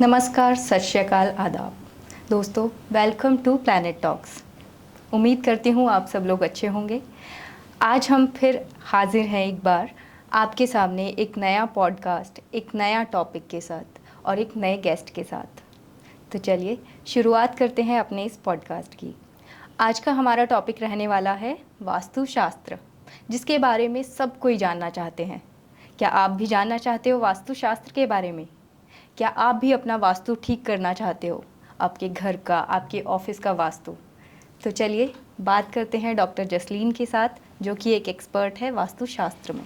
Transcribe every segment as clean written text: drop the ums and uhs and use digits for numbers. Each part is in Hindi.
नमस्कार, सत श्री अकाल, आदाब दोस्तों। Welcome to Planet Talks. उम्मीद करती हूँ आप सब लोग अच्छे होंगे। आज हम फिर हाजिर हैं एक बार आपके सामने एक नया पॉडकास्ट, एक नया टॉपिक के साथ और एक नए गेस्ट के साथ। तो चलिए शुरुआत करते हैं अपने इस पॉडकास्ट की। आज का हमारा टॉपिक रहने वाला है वास्तुशास्त्र, जिसके बारे में सब कोई जानना चाहते हैं। क्या आप भी जानना चाहते हो वास्तुशास्त्र के बारे में? क्या आप भी अपना वास्तु ठीक करना चाहते हो, आपके घर का, आपके ऑफिस का वास्तु? तो चलिए बात करते हैं डॉक्टर जसलीन के साथ, जो कि एक एक्सपर्ट है वास्तुशास्त्र में।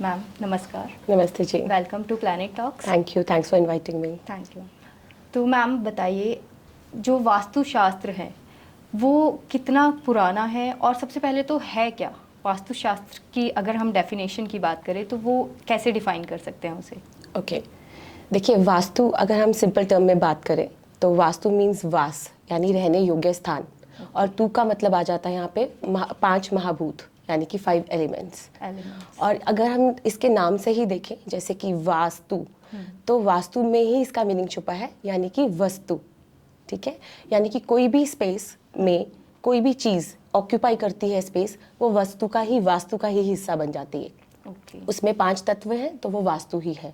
मैम नमस्कार। नमस्ते जी। Welcome to Planet Talks. Thank you, thanks for inviting me. Thank you. तो मैम बताइए, जो वास्तुशास्त्र है वो कितना पुराना है, और सबसे पहले तो है क्या वास्तुशास्त्र की? अगर हम डेफिनेशन की बात करें तो वो कैसे डिफाइन कर सकते हैं उसे? ओके, देखिए वास्तु अगर हम सिंपल टर्म में बात करें तो वास्तु मीन्स वास यानी रहने योग्य स्थान, और तू का मतलब आ जाता है यहाँ पे पांच महाभूत यानी कि 5 एलिमेंट्स। और अगर हम इसके नाम से ही देखें जैसे कि वास्तु, तो वास्तु में ही इसका मीनिंग छुपा है यानी कि वस्तु। ठीक है, यानी कि कोई भी स्पेस में कोई भी चीज़ ऑक्यूपाई करती है स्पेस, वो वस्तु का ही, वास्तु का ही हिस्सा बन जाती है। उसमें 5 तत्व हैं तो वो वास्तु ही है।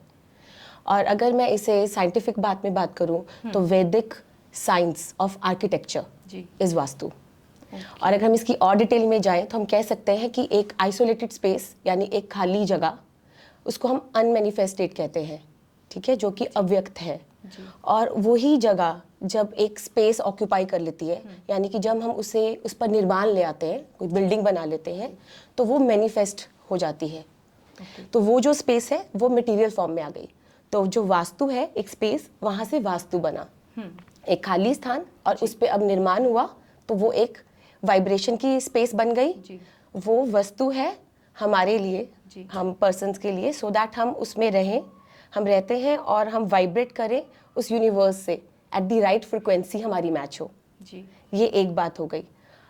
और अगर मैं इसे साइंटिफिक बात में बात करूं तो वैदिक science of architecture is vastu. और अगर हम इसकी और डिटेल में जाएं तो हम कह सकते हैं कि एक आइसोलेटेड स्पेस यानी एक खाली जगह, उसको हम अनमैनिफेस्टेड कहते हैं। ठीक है, जो कि अव्यक्त है। और वही जगह जब एक स्पेस ऑक्यूपाई कर लेती है, यानी कि जब हम उस पर निर्माण ले आते हैं, कोई बिल्डिंग बना लेते हैं, तो वो मैनिफेस्ट हो जाती है। तो वो जो स्पेस है वो मटेरियल फॉर्म में आ गई। तो जो वास्तु है, एक स्पेस, वहां से वास्तु बना, एक खाली स्थान, और उस पे अब निर्माण हुआ तो वो एक वाइब्रेशन की स्पेस बन गई। वो वस्तु है हमारे लिए, हम पर्सन्स के लिए, सो दैट हम उसमें रहें, हम रहते हैं और हम वाइब्रेट करें उस यूनिवर्स से, एट द राइट फ्रिक्वेंसी हमारी मैच हो। ये एक बात हो गई।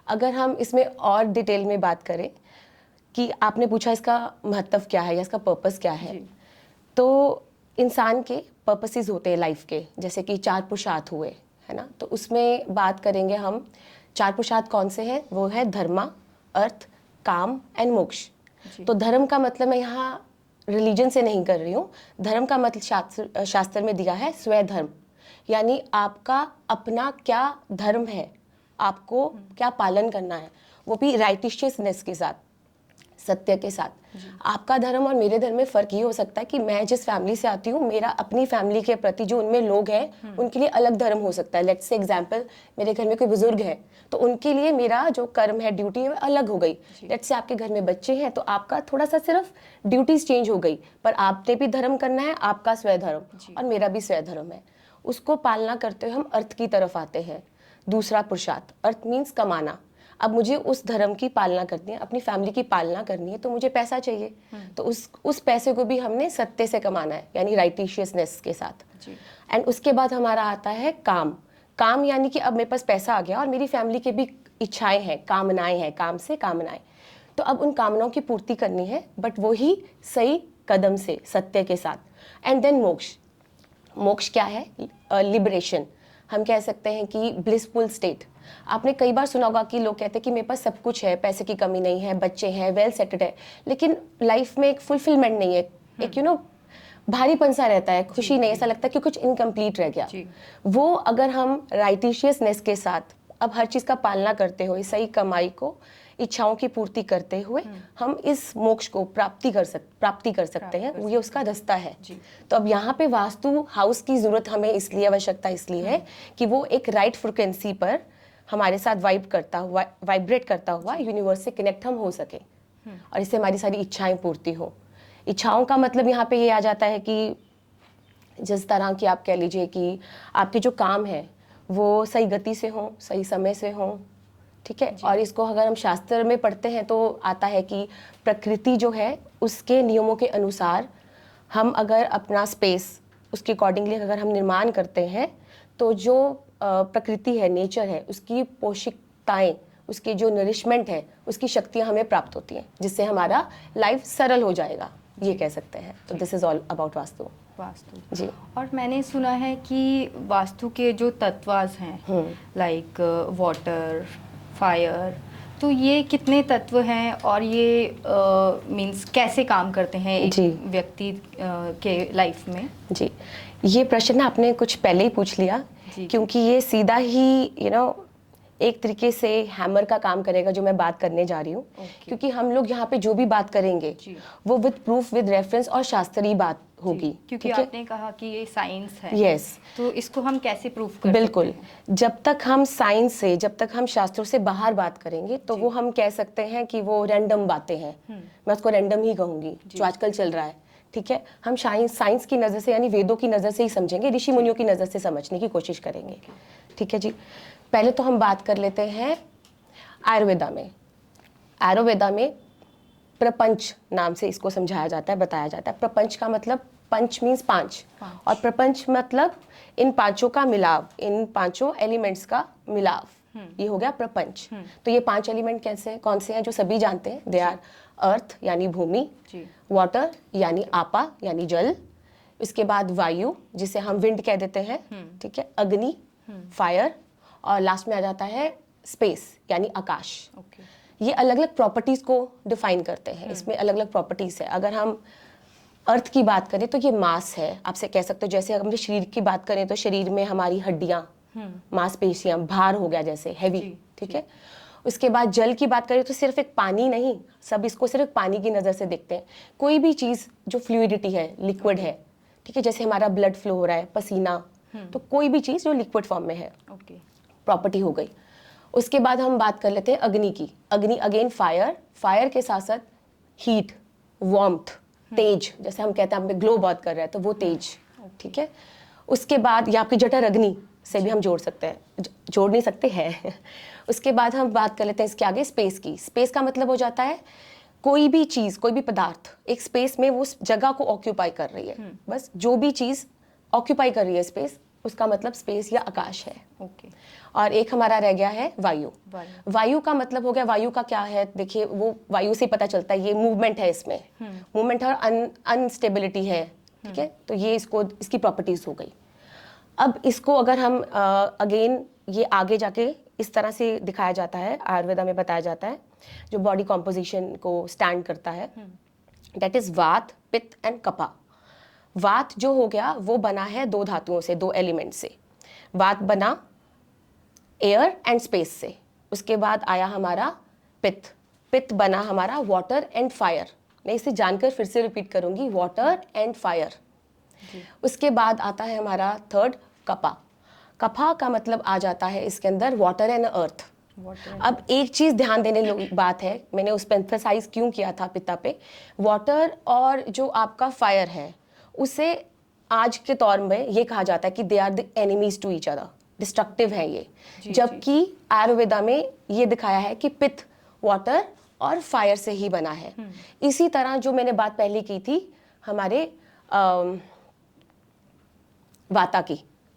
अगर हम इसमें और डिटेल में बात करें कि आपने पूछा इसका महत्व क्या है या इसका पर्पस क्या है, तो इंसान के पर्पसेस होते हैं लाइफ के, जैसे कि 4 पुरुषार्थ हुए, है ना। तो उसमें बात करेंगे हम, 4 पुरुषार्थ कौन से हैं? वो है धर्मा, अर्थ, काम एंड मोक्ष। तो धर्म का मतलब मैं यहाँ रिलीजन से नहीं कर रही हूँ। धर्म का मतलब शास्त्र में दिया है स्वधर्म, यानी आपका अपना क्या धर्म है, आपको क्या पालन करना है, वो भी राइटिशियसनेस के साथ, सत्य के साथ। आपका धर्म और मेरे धर्म में फ़र्क ये हो सकता है कि मैं जिस फैमिली से आती हूँ, मेरा अपनी फैमिली के प्रति जो उनमें लोग हैं उनके लिए अलग धर्म हो सकता है। लेट्स से एग्जांपल, मेरे घर में कोई बुजुर्ग है तो उनके लिए मेरा जो कर्म है, ड्यूटी है, अलग हो गई। लेट्स से आपके घर में बच्चे हैं तो आपका थोड़ा सा सिर्फ ड्यूटीज चेंज हो गई, पर आपने भी धर्म करना है, आपका स्वधर्म और मेरा भी स्वधर्म है। उसको पालना करते हुए हम अर्थ की तरफ आते हैं। दूसरा पुरुषार्थ, अर्थ मीन्स कमाना। अब मुझे उस धर्म की पालना करनी है, अपनी फैमिली की पालना करनी है, तो मुझे पैसा चाहिए। तो उस पैसे को भी हमने सत्य से कमाना है, यानी राइटिशियसनेस के साथ। एंड उसके बाद हमारा आता है काम। काम यानी कि अब मेरे पास पैसा आ गया और मेरी फैमिली के भी इच्छाएं हैं, कामनाएं हैं, काम से कामनाएं। तो अब उन कामनाओं की पूर्ति करनी है, बट वही सही कदम से, सत्य के साथ। एंड देन मोक्ष। मोक्ष क्या है? लिबरेशन। हम कह सकते हैं कि ब्लिसफुल स्टेट। आपने कई बार सुना होगा कि लोग कहते हैं कि मेरे पास सब कुछ है, पैसे की कमी नहीं है, बच्चे हैं, वेल सेटल्ड है, लेकिन लाइफ में एक फुलफिलमेंट नहीं है, एक भारीपन सा रहता है, खुशी नहीं, ऐसा लगता है कि कुछ इनकम्प्लीट रह गया। वो अगर हम राइटिशियसनेस के साथ अब हर चीज़ का पालना करते हुए, सही कमाई को, इच्छाओं की पूर्ति करते हुए हम इस मोक्ष को प्राप्ति कर सकते हैं। ये उसका रास्ता है। तो अब यहाँ पे वास्तु हाउस की जरूरत हमें इसलिए, आवश्यकता इसलिए है कि वो एक राइट फ्रिक्वेंसी पर हमारे साथ वाइब्रेट करता हुआ यूनिवर्स से कनेक्ट हम हो सके, और इससे हमारी सारी इच्छाएं पूर्ति हो। इच्छाओं का मतलब यहाँ पे ये आ जाता है कि जिस तरह की आप कह लीजिए कि आपके जो काम है वो सही गति से हो, सही समय से हो। ठीक है, और इसको अगर हम शास्त्र में पढ़ते हैं तो आता है कि प्रकृति जो है उसके नियमों के अनुसार हम अगर अपना स्पेस उसके अकॉर्डिंगली अगर हम निर्माण करते हैं, तो जो प्रकृति है, नेचर है, उसकी पोषकताएं, उसकी जो नरिशमेंट है, उसकी शक्तियां हमें प्राप्त होती हैं, जिससे हमारा लाइफ सरल हो जाएगा, ये कह सकते हैं। तो this is all about vastu. Vastu जी। और मैंने सुना है कि वास्तु के जो तत्वास हैं लाइक वाटर, फायर, तो ये कितने तत्व हैं और ये मींस कैसे काम करते हैं एक जी। व्यक्ति के लाइफ में? जी, ये प्रश्न ना आपने कुछ पहले ही पूछ लिया, जी। क्योंकि ये सीधा ही एक तरीके से हैमर का काम करेगा जो मैं बात करने जा रही हूँ। Okay. क्योंकि हम लोग यहाँ पे जो भी बात करेंगे जी। वो विद प्रूफ, विद रेफरेंस और शास्त्रीय बात होगी, क्योंकि ठीक है? आपने कहा कि ये साइंस है। यस। तो इसको हम कैसे प्रूफ कर बिल्कुल, सकते हैं? जब तक हम साइंस से, जब तक हम शास्त्रों से बाहर बात करेंगे तो वो हम कह सकते हैं कि वो रैंडम बातें हैं। मैं उसको रैंडम ही कहूँगी जो आजकल चल रहा है, ठीक है? हम साइंस की नज़र से, यानी वेदों की नज़र से ही समझेंगे, ऋषि मुनियों की नज़र से समझने की कोशिश करेंगे, ठीक है जी? पहले तो हम बात कर लेते हैं आयुर्वेदा में। आयुर्वेदा में प्रपंच नाम से इसको समझाया जाता है, बताया जाता है। प्रपंच का मतलब, पंच मीन्स पांच, और प्रपंच मतलब इन पांचों का मिलाव, इन पांचों एलिमेंट्स का मिलाव, ये हो गया प्रपंच। तो ये 5 एलिमेंट कैसे, कौन से हैं जो सभी जानते हैं? दे आर अर्थ यानी भूमि, वाटर यानी आपा यानी जल, इसके बाद वायु जिसे हम विंड कह देते हैं, ठीक है, अग्नि, फायर, और लास्ट में आ जाता है स्पेस यानी आकाश। ये अलग अलग प्रॉपर्टीज को डिफाइन करते हैं, इसमें अलग अलग प्रॉपर्टीज है। अगर हम अर्थ की बात करें तो ये मास है, आपसे कह सकते हो। जैसे अगर हम शरीर की बात करें तो शरीर में हमारी हड्डियां, मांसपेशियां, भार हो गया जैसे हैवी, ठीक है। उसके बाद जल की बात करें तो सिर्फ एक पानी नहीं, सब इसको सिर्फ पानी की नज़र से देखते हैं। कोई भी चीज़ जो फ्लूइडिटी है, लिक्विड है, ठीक है, जैसे हमारा ब्लड फ्लो हो रहा है, पसीना, तो कोई भी चीज़ जो लिक्विड फॉर्म में है, प्रॉपर्टी हो गई। उसके बाद हम बात कर लेते हैं अग्नि की। अग्नि अगेन फायर, फायर के साथ साथ हीट, वार्मथ, तेज, जैसे हम कहते हैं हम पे ग्लो बहुत कर रहा है तो वो तेज, ठीक है। उसके बाद ये आपकी जठर अग्नि से भी हम जोड़ सकते हैं, जोड़ नहीं सकते हैं। उसके बाद हम बात कर लेते हैं इसके आगे स्पेस की। स्पेस का मतलब हो जाता है कोई भी चीज़, कोई भी पदार्थ एक स्पेस में वो जगह को ऑक्यूपाई कर रही है, बस जो भी चीज़ ऑक्यूपाई कर रही है स्पेस, उसका मतलब स्पेस या आकाश है। और एक हमारा रह गया है वायु। वायु का मतलब हो गया, वायु का क्या है, देखिए वो वायु से पता चलता है, ये मूवमेंट है, इसमें मूवमेंट है और अनस्टेबिलिटी है, ठीक है। तो ये इसकी प्रॉपर्टीज हो गई। अब इसको अगर हम अगेन ये आगे जाके इस तरह से दिखाया जाता है, आयुर्वेदा में बताया जाता है, जो बॉडी कॉम्पोजिशन को स्टैंड करता है, दैट इज वात, पित्त एंड कफा। वात जो हो गया वो बना है 2 धातुओं से, 2 एलिमेंट से। वात बना एयर एंड स्पेस से। उसके बाद आया हमारा पित्त, पित्त बना हमारा वाटर एंड फायर। मैं इसे जानकर फिर से रिपीट करूंगी, वाटर एंड फायर। उसके बाद आता है हमारा थर्ड कपा। कफा का मतलब आ जाता है इसके अंदर वाटर एंड अर्थ। अब एक चीज ध्यान देने बात है, मैंने उस पर एम्फसाइज क्यों किया था पित्ता पे, वाटर और जो आपका फायर है उसे आज के तौर में ये कहा जाता है कि they are the enemies to each other, destructive है ये। जबकि आयुर्वेदा में ये दिखाया है कि पित्त वाटर और फायर से ही बना है। इसी तरह जो मैंने बात पहले की थी हमारे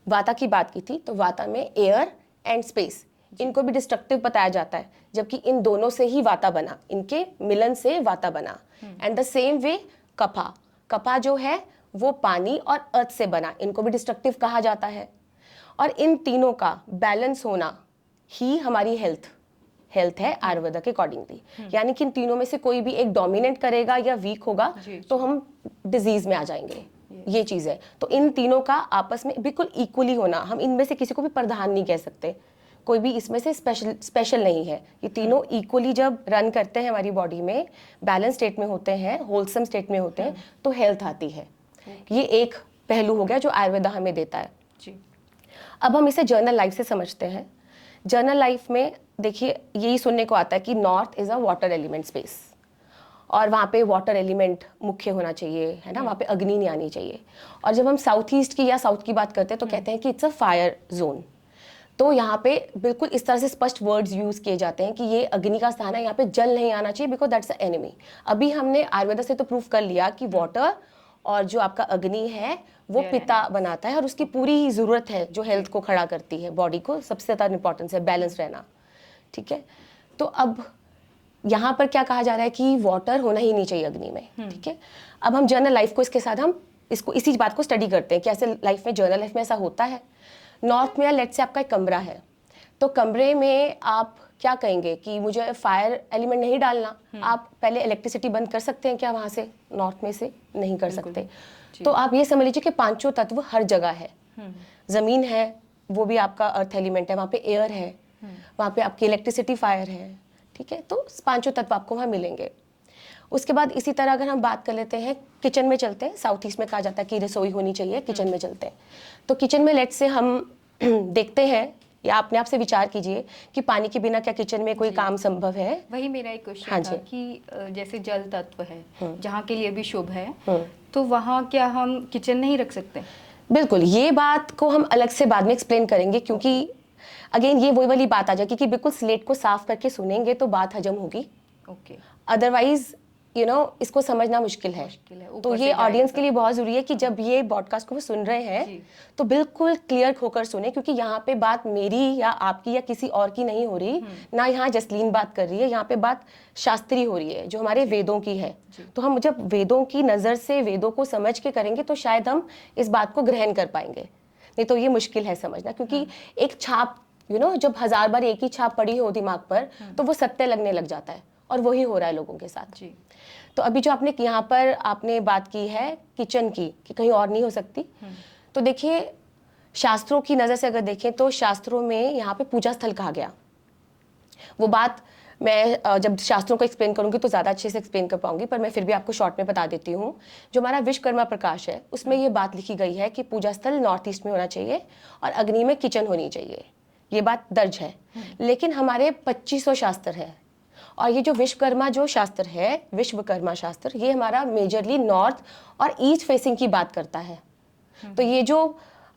वाता की बात की थी, तो वाता में एयर एंड स्पेस, इनको भी डिस्ट्रक्टिव बताया जाता है, जबकि इन दोनों से ही वाता बना, इनके मिलन से वाता बना। एंड द सेम वे कफा जो है वो पानी और अर्थ से बना, इनको भी डिस्ट्रक्टिव कहा जाता है। और इन तीनों का बैलेंस होना ही हमारी हेल्थ है आयुर्वेदा के अकॉर्डिंगली। यानी कि इन तीनों में से कोई भी एक डोमिनेट करेगा या वीक होगा तो हम डिजीज में आ जाएंगे, ये चीज है। तो इन तीनों का आपस में बिल्कुल इक्वली होना, हम इनमें से किसी को भी प्रधान नहीं कह सकते, कोई भी इसमें से स्पेशल नहीं है। ये तीनों इक्वली जब रन करते हैं हमारी बॉडी में, बैलेंस स्टेट में होते हैं, होलसम स्टेट में होते हैं, तो हेल्थ आती है। ये एक पहलू हो गया जो आयुर्वेदा हमें देता है। अब हम इसे जर्नल लाइफ से समझते हैं। जर्नल लाइफ में देखिए यही सुनने को आता है कि north is a water element space, और वहाँ पे वाटर एलिमेंट मुख्य होना चाहिए, है ना, वहाँ पे अग्नि नहीं आनी चाहिए। और जब हम साउथ ईस्ट की या साउथ की बात करते हैं तो कहते हैं कि इट्स अ फायर जोन। तो यहाँ पे बिल्कुल इस तरह से स्पष्ट वर्ड्स यूज किए जाते हैं कि ये अग्नि का स्थान है, यहाँ पे जल नहीं आना चाहिए बिकॉज दैट्स अ एनिमी। अभी हमने आयुर्वेदा से तो प्रूफ कर लिया कि वाटर और जो आपका अग्नि है वो पिता बनाता है, और उसकी पूरी ही जरूरत है जो हेल्थ को खड़ा करती है, बॉडी को सबसे ज़्यादा इंपॉर्टेंस है बैलेंस रहना, ठीक है। तो अब यहाँ पर क्या कहा जा रहा है कि वाटर होना ही नहीं चाहिए अग्नि में, ठीक है। अब हम जनरल लाइफ को इसके साथ हम इसको इसी बात को स्टडी करते हैं कि ऐसे लाइफ में, जर्नल लाइफ में ऐसा होता है। नॉर्थ में लेट से आपका एक कमरा है, तो कमरे में आप क्या कहेंगे कि मुझे फायर एलिमेंट नहीं डालना, आप पहले इलेक्ट्रिसिटी बंद कर सकते हैं क्या वहाँ से? नॉर्थ में से नहीं कर सकते। तो आप ये समझ लीजिए कि पांचों तत्व हर जगह है। ज़मीन है, वो भी आपका अर्थ एलिमेंट है, वहाँ पे एयर है, वहाँ पे आपकी इलेक्ट्रिसिटी फायर है, ठीक है। तो पांचों तत्व आपको वहाँ मिलेंगे। उसके बाद इसी तरह अगर हम बात कर लेते हैं, किचन में चलते हैं। साउथ ईस्ट में कहा जाता है कि रसोई होनी चाहिए, किचन में चलते हैं। तो किचन में लेट से हम देखते हैं, या अपने आप से विचार कीजिए कि पानी के बिना क्या किचन में कोई काम संभव है? वही मेरा एक क्वेश्चन हाँ था जी। कि जैसे जल तत्व है जहाँ के लिए भी शुभ है, तो वहाँ क्या हम किचन नहीं रख सकते? बिल्कुल, ये बात को हम अलग से बाद में एक्सप्लेन करेंगे, क्योंकि अगेन ये वही वाली बात आ जाएगी कि बिल्कुल स्लेट को साफ करके सुनेंगे तो बात हजम होगी। ओके, अदरवाइज इसको समझना मुश्किल है। तो ये ऑडियंस के लिए बहुत जरूरी है कि जब ये पॉडकास्ट को वो सुन रहे हैं तो बिल्कुल क्लियर होकर सुने, क्योंकि यहाँ पे बात मेरी या आपकी या किसी और की नहीं हो रही, ना यहाँ जसलीन बात कर रही है, यहाँ पे बात शास्त्रीय हो रही है जो हमारे वेदों की है। तो हम जब वेदों की नजर से वेदों को समझ के करेंगे तो शायद हम इस बात को ग्रहण कर पाएंगे, नहीं तो ये मुश्किल है समझना। क्योंकि एक छाप जब 1000 बार एक ही छाप पड़ी हो दिमाग पर तो वो सत्य लगने लग जाता है, और वही हो रहा है लोगों के साथ। तो अभी जो आपने यहाँ पर आपने बात की है किचन की, कि कहीं और नहीं हो सकती, तो देखिए शास्त्रों की नज़र से अगर देखें तो शास्त्रों में यहाँ पे पूजा स्थल कहा गया। वो बात मैं जब शास्त्रों को एक्सप्लेन करूंगी तो ज़्यादा अच्छे से एक्सप्लेन कर पाऊंगी, पर मैं फिर भी आपको शॉर्ट में बता देती हूँ। जो हमारा विश्वकर्मा प्रकाश है उसमें ये बात लिखी गई है कि पूजा स्थल नॉर्थ ईस्ट में होना चाहिए और अग्नि में किचन होनी चाहिए, ये बात दर्ज है। लेकिन हमारे 2500 शास्त्र है, और ये जो विश्वकर्मा जो शास्त्र है, विश्वकर्मा शास्त्र, ये हमारा मेजरली नॉर्थ और ईस्ट फेसिंग की बात करता है। तो ये जो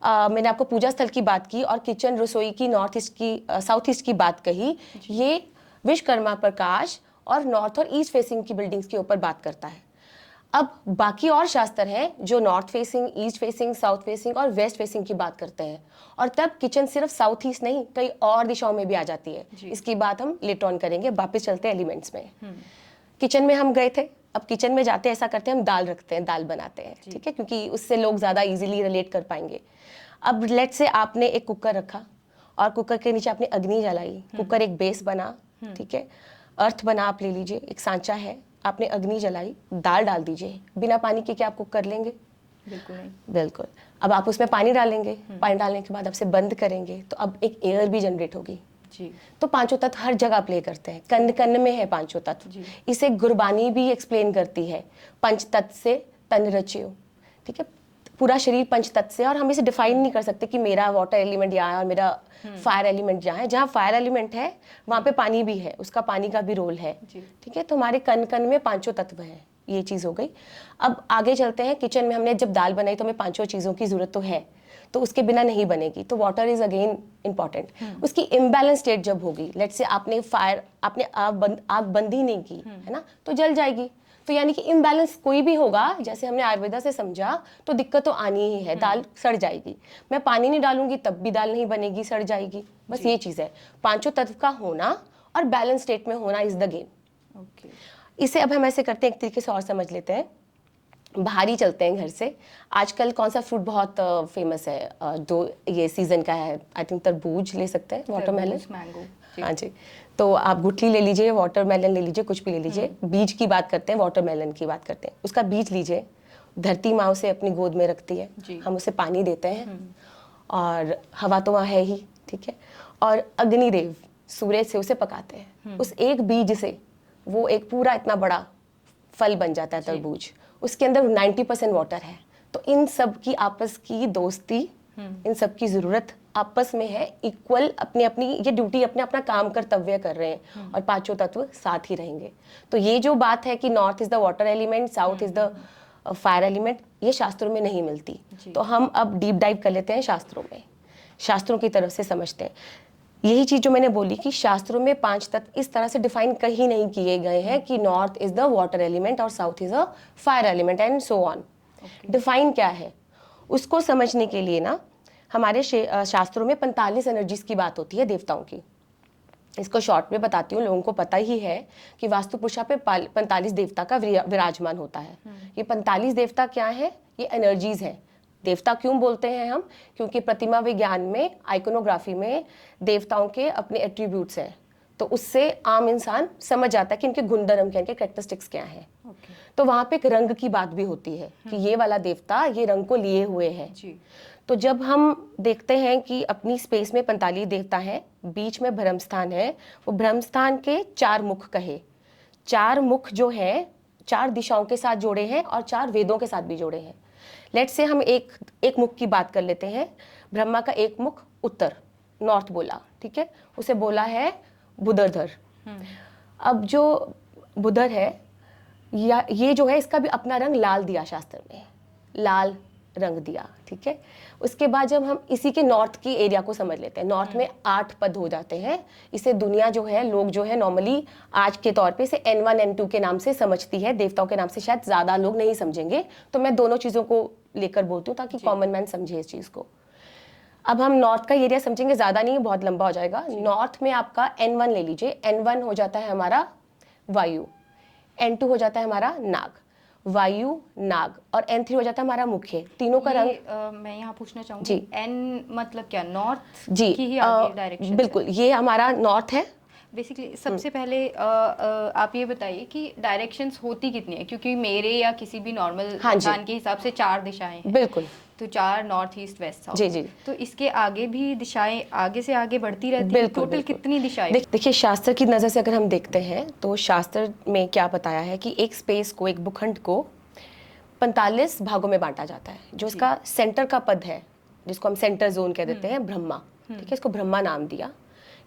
मैंने आपको पूजा स्थल की बात की और किचन रसोई की नॉर्थ ईस्ट की साउथ ईस्ट की बात कही, ये विश्वकर्मा प्रकाश और नॉर्थ और ईस्ट फेसिंग की बिल्डिंग्स के ऊपर बात करता है। अब बाकी और शास्त्र हैं जो north facing, east facing, south facing और वेस्ट फेसिंग की बात करते हैं, और तब किचन सिर्फ साउथ ईस्ट नहीं कई और दिशाओं में भी आ जाती है। इसकी बात हम लेटर ऑन करेंगे। वापस चलते हैं एलिमेंट्स में। किचन में हम गए थे, अब किचन में जाते ऐसा करते हैं, हम दाल रखते हैं, दाल बनाते हैं, ठीक है, क्योंकि उससे लोग ज़्यादा इजीली रिलेट कर पाएंगे। अब लेट से आपने एक कुकर रखा और कुकर के नीचे आपने अग्नि जलाई, कुकर एक बेस बना, ठीक है, अर्थ बना, आप ले लीजिए, एक सांचा है, आपने अग्नि जलाई, दाल डाल दीजिए। बिना पानी के क्या आप कुक कर लेंगे? बिल्कुल नहीं। बिल्कुल। अब आप उसमें पानी डालेंगे, पानी डालने के बाद आप से बंद करेंगे तो अब एक एयर भी जनरेट होगी। तो पांचों तत्व हर जगह प्ले करते हैं, कन्न कन्न में है पांचों तत्व। इसे गुरबानी भी एक्सप्लेन करती है, पंच तत्व से तन रचियो, ठीक है, पूरा शरीर पंच तत्व से। और हम इसे डिफाइन नहीं कर सकते कि मेरा वाटर एलिमेंट यहाँ है और मेरा फायर एलिमेंट यहाँ है। जहाँ फायर एलिमेंट है वहाँ पे पानी भी है, उसका पानी का भी रोल है, ठीक है। तो हमारे कण कण में पांचों तत्व हैं, ये चीज़ हो गई। अब आगे चलते हैं। किचन में हमने जब दाल बनाई तो हमें पांचों चीज़ों की जरूरत तो है, तो उसके बिना नहीं बनेगी, तो वाटर इज अगेन इंपॉर्टेंट। उसकी इम्बैलेंस स्टेट जब होगी, लेट्स से आपने आग बंद ही नहीं की है ना, तो जल जाएगी। तो यानी कि इम्बैलेंस कोई भी होगा, जैसे हमने आयुर्वेदा से समझा, तो दिक्कत तो आनी ही है, दाल सड़ जाएगी। मैं पानी नहीं डालूंगी तब भी दाल नहीं बनेगी, सड़ जाएगी। बस ये चीज़ है, पांचों तत्व का होना और बैलेंस स्टेट में होना इज द गेम। इसे अब हम ऐसे करते हैं, एक तरीके से और समझ लेते हैं। बाहर ही चलते हैं घर से। आजकल कौन सा फ्रूट बहुत फेमस है जो ये सीजन का है? आई थिंक तरबूज ले सकते हैं, वाटरमेलन, मैंगो। हाँ जी। तो आप गुठली ले लीजिए, वाटरमेलन ले लीजिए, कुछ भी ले लीजिए। बीज की बात करते हैं, वाटरमेलन की बात करते हैं। उसका बीज लीजिए, धरती माँ उसे अपनी गोद में रखती है, हम उसे पानी देते हैं और हवा तो वहाँ है ही, ठीक है। और अग्निदेव सूर्य से उसे पकाते हैं। उस एक बीज से वो एक पूरा इतना बड़ा फल बन जाता है तरबूज। उसके अंदर 90% वाटर है। तो इन सब की आपस की दोस्ती, इन सब की जरूरत आपस में है, इक्वल, अपनी अपनी ये ड्यूटी, अपने अपना काम कर्तव्य कर रहे हैं और पांचों तत्व साथ ही रहेंगे। तो ये जो बात है कि north is the water element, south is the fire element, ये शास्त्रों में नहीं मिलती। तो हम अब डीप डाइव कर लेते हैं शास्त्रों में, शास्त्रों की तरफ से समझते हैं। यही चीज जो मैंने बोली कि शास्त्रों में पांच तत्व इस तरह से डिफाइन कहीं नहीं किए गए हैं कि north is the water element और south is a fire element and so on. Define क्या है उसको समझने के लिए ना, हमारे शास्त्रों में 45 एनर्जीज की बात होती है, देवताओं की। इसको शॉर्ट में बताती हूँ, लोगों को पता ही है कि वास्तु पुरुषा पे 45 देवता का विराजमान होता है। ये 45 देवता क्या है? ये एनर्जीज है। देवता क्यों बोलते हैं हम? क्योंकि प्रतिमा विज्ञान में, आइकोनोग्राफी में देवताओं के अपने एट्रीब्यूट्स हैं, तो उससे आम इंसान समझ जाता है कि इनके गुणधर्म क्या, इनके कैरेक्टरिस्टिक्स क्या हैं। तो वहाँ पे एक रंग की बात भी होती है कि ये वाला देवता ये रंग को लिए हुए है। तो जब हम देखते हैं कि अपनी स्पेस में 45 देवता हैं, बीच में ब्रह्म स्थान है, वो ब्रह्म स्थान के 4 मुख कहे, 4 मुख जो है 4 दिशाओं के साथ जोड़े हैं और 4 वेदों के साथ भी जोड़े हैं। लेट्स से हम एक मुख की बात कर लेते हैं। ब्रह्मा का एक मुख उत्तर, नॉर्थ बोला, ठीक है, उसे बोला है बुधरधर। अब जो बुधर है या ये जो है, इसका भी अपना रंग लाल दिया शास्त्र में, लाल रंग दिया, ठीक है। उसके बाद जब हम इसी के नॉर्थ की एरिया को समझ लेते हैं, नॉर्थ में 8 पद हो जाते हैं। इसे दुनिया जो है, लोग जो है नॉर्मली आज के तौर पे इसे N1 N2 के नाम से समझती है, देवताओं के नाम से शायद ज्यादा लोग नहीं समझेंगे, तो मैं दोनों चीजों को लेकर बोलती हूँ ताकि कॉमन मैन समझे इस चीज को। अब हम नॉर्थ का एरिया समझेंगे, ज्यादा नहीं, बहुत लंबा हो जाएगा। नॉर्थ में आपका N1 ले लीजिए, N1 हो जाता है हमारा वायु, N2 हो जाता है हमारा नाग, वायु नाग, और N3 हो जाता है हमारा मुख्य। तीनों का रंग मैं यहाँ पूछना चाहूंगी जी, एन मतलब क्या, नॉर्थ जी की ही आगे डायरेक्शन? बिल्कुल, ये हमारा नॉर्थ है बेसिकली। सबसे पहले आप ये बताइए कि डायरेक्शंस होती कितनी है, क्योंकि मेरे या किसी भी नॉर्मल इंसान के हिसाब से 4 दिशाएं हैं। बिल्कुल, तो 4, नॉर्थ ईस्ट वेस्ट साउथ। जी जी। तो इसके आगे भी दिशाएं आगे से आगे बढ़ती रहती है? टोटल कितनी दिशाएं? देखिए, शास्त्र की नज़र से अगर हम देखते हैं तो शास्त्र में क्या बताया है कि एक स्पेस को, एक भूखंड को 45 भागों में बांटा जाता है। जो इसका सेंटर का पद है, जिसको हम सेंटर जोन कह देते हैं, ब्रह्मा, ठीक है, इसको ब्रह्मा नाम दिया।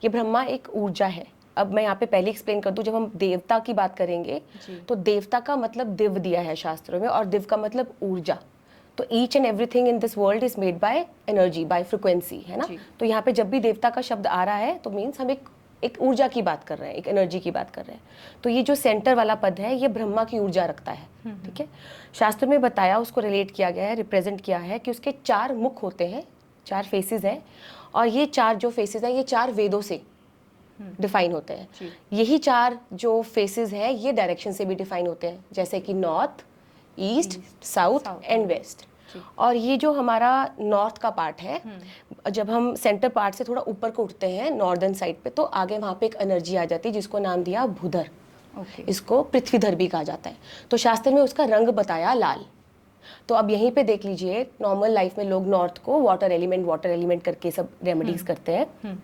ये ब्रह्मा एक ऊर्जा है। अब मैं यहाँ पे पहले एक्सप्लेन कर दूं, जब हम देवता की बात करेंगे तो देवता का मतलब दिव्य दिया है शास्त्रों में, और दिव्य का मतलब ऊर्जा। तो each and everything in this world is made by energy, by frequency, है ना। तो यहाँ पे जब भी देवता का शब्द आ रहा है तो मीन्स हम एक ऊर्जा की बात कर रहे हैं, एक एनर्जी की बात कर रहे हैं। तो ये जो सेंटर वाला पद है, ये ब्रह्मा की ऊर्जा रखता है, ठीक है। शास्त्र में बताया, उसको रिलेट किया गया है, रिप्रेजेंट किया है कि उसके 4 मुख होते हैं, 4 फेसेस हैं, और ये 4 जो फेसेस हैं ये 4 वेदों से डिफाइन होते हैं। यही 4 जो फेसेस हैं ये डायरेक्शन से भी डिफाइन होते हैं, जैसे कि north, east, south and west. और ये जो हमारा नॉर्थ का पार्ट है, जब हम सेंटर पार्ट से थोड़ा ऊपर को उठते हैं नॉर्दर्न साइड पे, तो आगे वहाँ पे एक एनर्जी आ जाती है जिसको नाम दिया भूधर। इसको पृथ्वीधर भी कहा जाता है। तो शास्त्र में उसका रंग बताया लाल। तो अब यहीं पे देख लीजिए, नॉर्मल लाइफ में लोग नॉर्थ को वाटर एलिमेंट करके सब रेमेडीज करते हैं,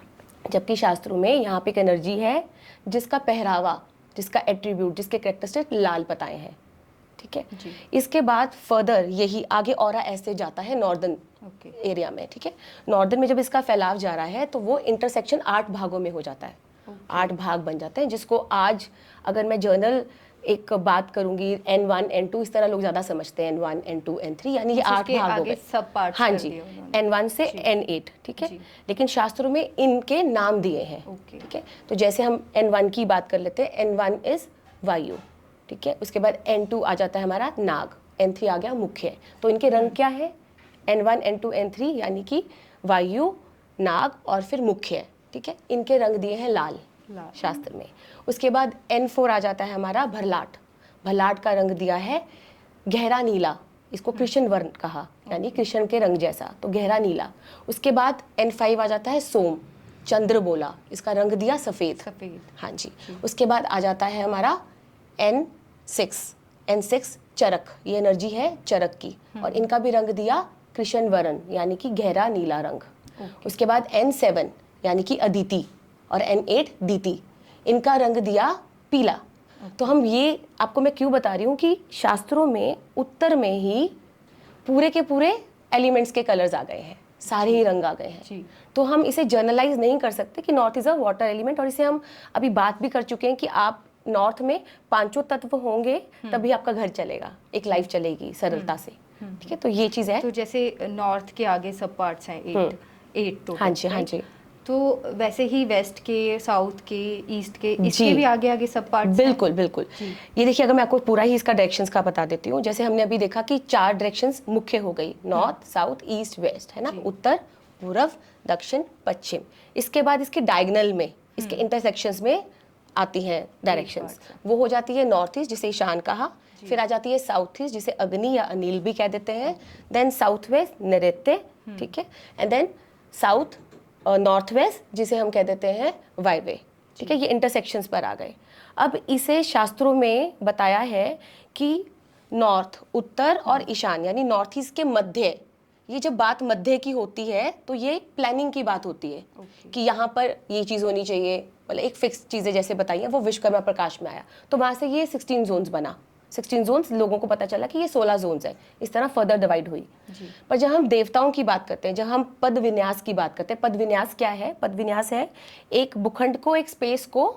जबकि शास्त्रों में यहाँ पे एक एनर्जी है जिसका पहरावा, जिसका एट्रीब्यूट, जिसके कैरेक्टरिस्टिक लाल बताए हैं, ठीक है। इसके बाद फर्दर यही आगे ऑरा ऐसे जाता है नॉर्दर्न एरिया में, ठीक है। नॉर्दर्न में जब इसका फैलाव जा रहा है तो वो इंटरसेक्शन 8 भागों में हो जाता है, 8 भाग बन जाते हैं, जिसको आज अगर मैं जर्नल एक बात करूंगी, N1 N2 इस तरह लोग ज्यादा समझते हैं, N1 N2 N3 यानी ये 8 भाग हो गए सब पार्ट। हाँ जी, N1 से N8, ठीक है। लेकिन शास्त्रों में इनके नाम दिए हैं, ठीक है। तो जैसे हम N1 की बात कर लेते हैं, N1 इज वायु, ठीक है। उसके बाद N2 आ जाता है हमारा नाग, N3 आ गया मुख्य। तो इनके रंग क्या है? N1 N2 N3 यानी कि वायु, नाग और फिर मुख्य, ठीक है। इनके रंग दिए हैं लाल शास्त्र में। उसके बाद N4 आ जाता है हमारा भरलाट। भरलाट का रंग दिया है गहरा नीला, इसको कृष्ण वर्ण कहा, यानी कृष्ण के रंग जैसा, तो गहरा नीला। उसके बाद N5 आ जाता है सोम, चंद्र बोला, इसका रंग दिया सफेद। हाँ जी। उसके बाद आ जाता है हमारा N6 चरक, ये एनर्जी है चरक की, और इनका भी रंग दिया कृष्ण वर्ण यानी कि गहरा नीला रंग। उसके बाद N7 यानी कि अदिति, और N8 दीति, इनका रंग दिया पीला। तो हम ये आपको मैं क्यों बता रही हूँ कि शास्त्रों में उत्तर में ही पूरे के पूरे एलिमेंट्स के कलर्स आ गए हैं, सारे ही रंग आ गए हैं। तो हम इसे जर्नलाइज नहीं कर सकते कि north is a water element, और इसे हम अभी बात भी कर चुके हैं कि आप नॉर्थ में 5 तत्व होंगे तभी आपका घर चलेगा, एक लाइफ चलेगी सरलता से, ठीक है। तो ये चीज है। तो जैसे नॉर्थ के आगे सब पार्ट्स हैं 8 टोटल। हाँ जी, हाँ जी। तो वैसे ही वेस्ट के, साउथ के, ईस्ट के, इसके भी आगे आगे सब पार्ट्स हैं? बिल्कुल बिल्कुल। ये देखिए, अगर मैं आपको पूरा ही इसका डायरेक्शंस का बता देती हूँ, जैसे हमने अभी देखा कि 4 डायरेक्शंस मुख्य हो गई, नॉर्थ, साउथ, ईस्ट, वेस्ट, है ना, उत्तर, पूर्व, दक्षिण, पश्चिम। इसके बाद इसके डायगोनल में इसके इंटरसेक्शंस में आती हैं डायरेक्शंस। वो हो जाती है नॉर्थ ईस्ट, जिसे ईशान कहा, फिर आ जाती है साउथ ईस्ट, जिसे अग्नि या अनिल भी कह देते हैं, देन साउथ वेस्ट नैऋत्य, ठीक है, and then south north west, जिसे हम कह देते हैं वायव्य, ठीक है। ये इंटरसेक्शंस पर आ गए। अब इसे शास्त्रों में बताया है कि नॉर्थ उत्तर और ईशान यानी नॉर्थ ईस्ट के मध्य, ये जब बात मध्य की होती है तो ये प्लानिंग की बात होती है कि यहाँ पर ये चीज़ होनी चाहिए, मतलब एक फिक्स चीज़ें जैसे बताई हैं वो विश्वकर्मा प्रकाश में आया, तो वहाँ से ये 16 जोन्स बना। 16 जोन्स, लोगों को पता चला कि ये 16 जोन्स है, इस तरह फर्दर डिवाइड हुई। पर जब हम देवताओं की बात करते हैं, जब हम पद विन्यास की बात करते हैं, पद विन्यास क्या है? पद विन्यास है एक भूखंड को, एक स्पेस को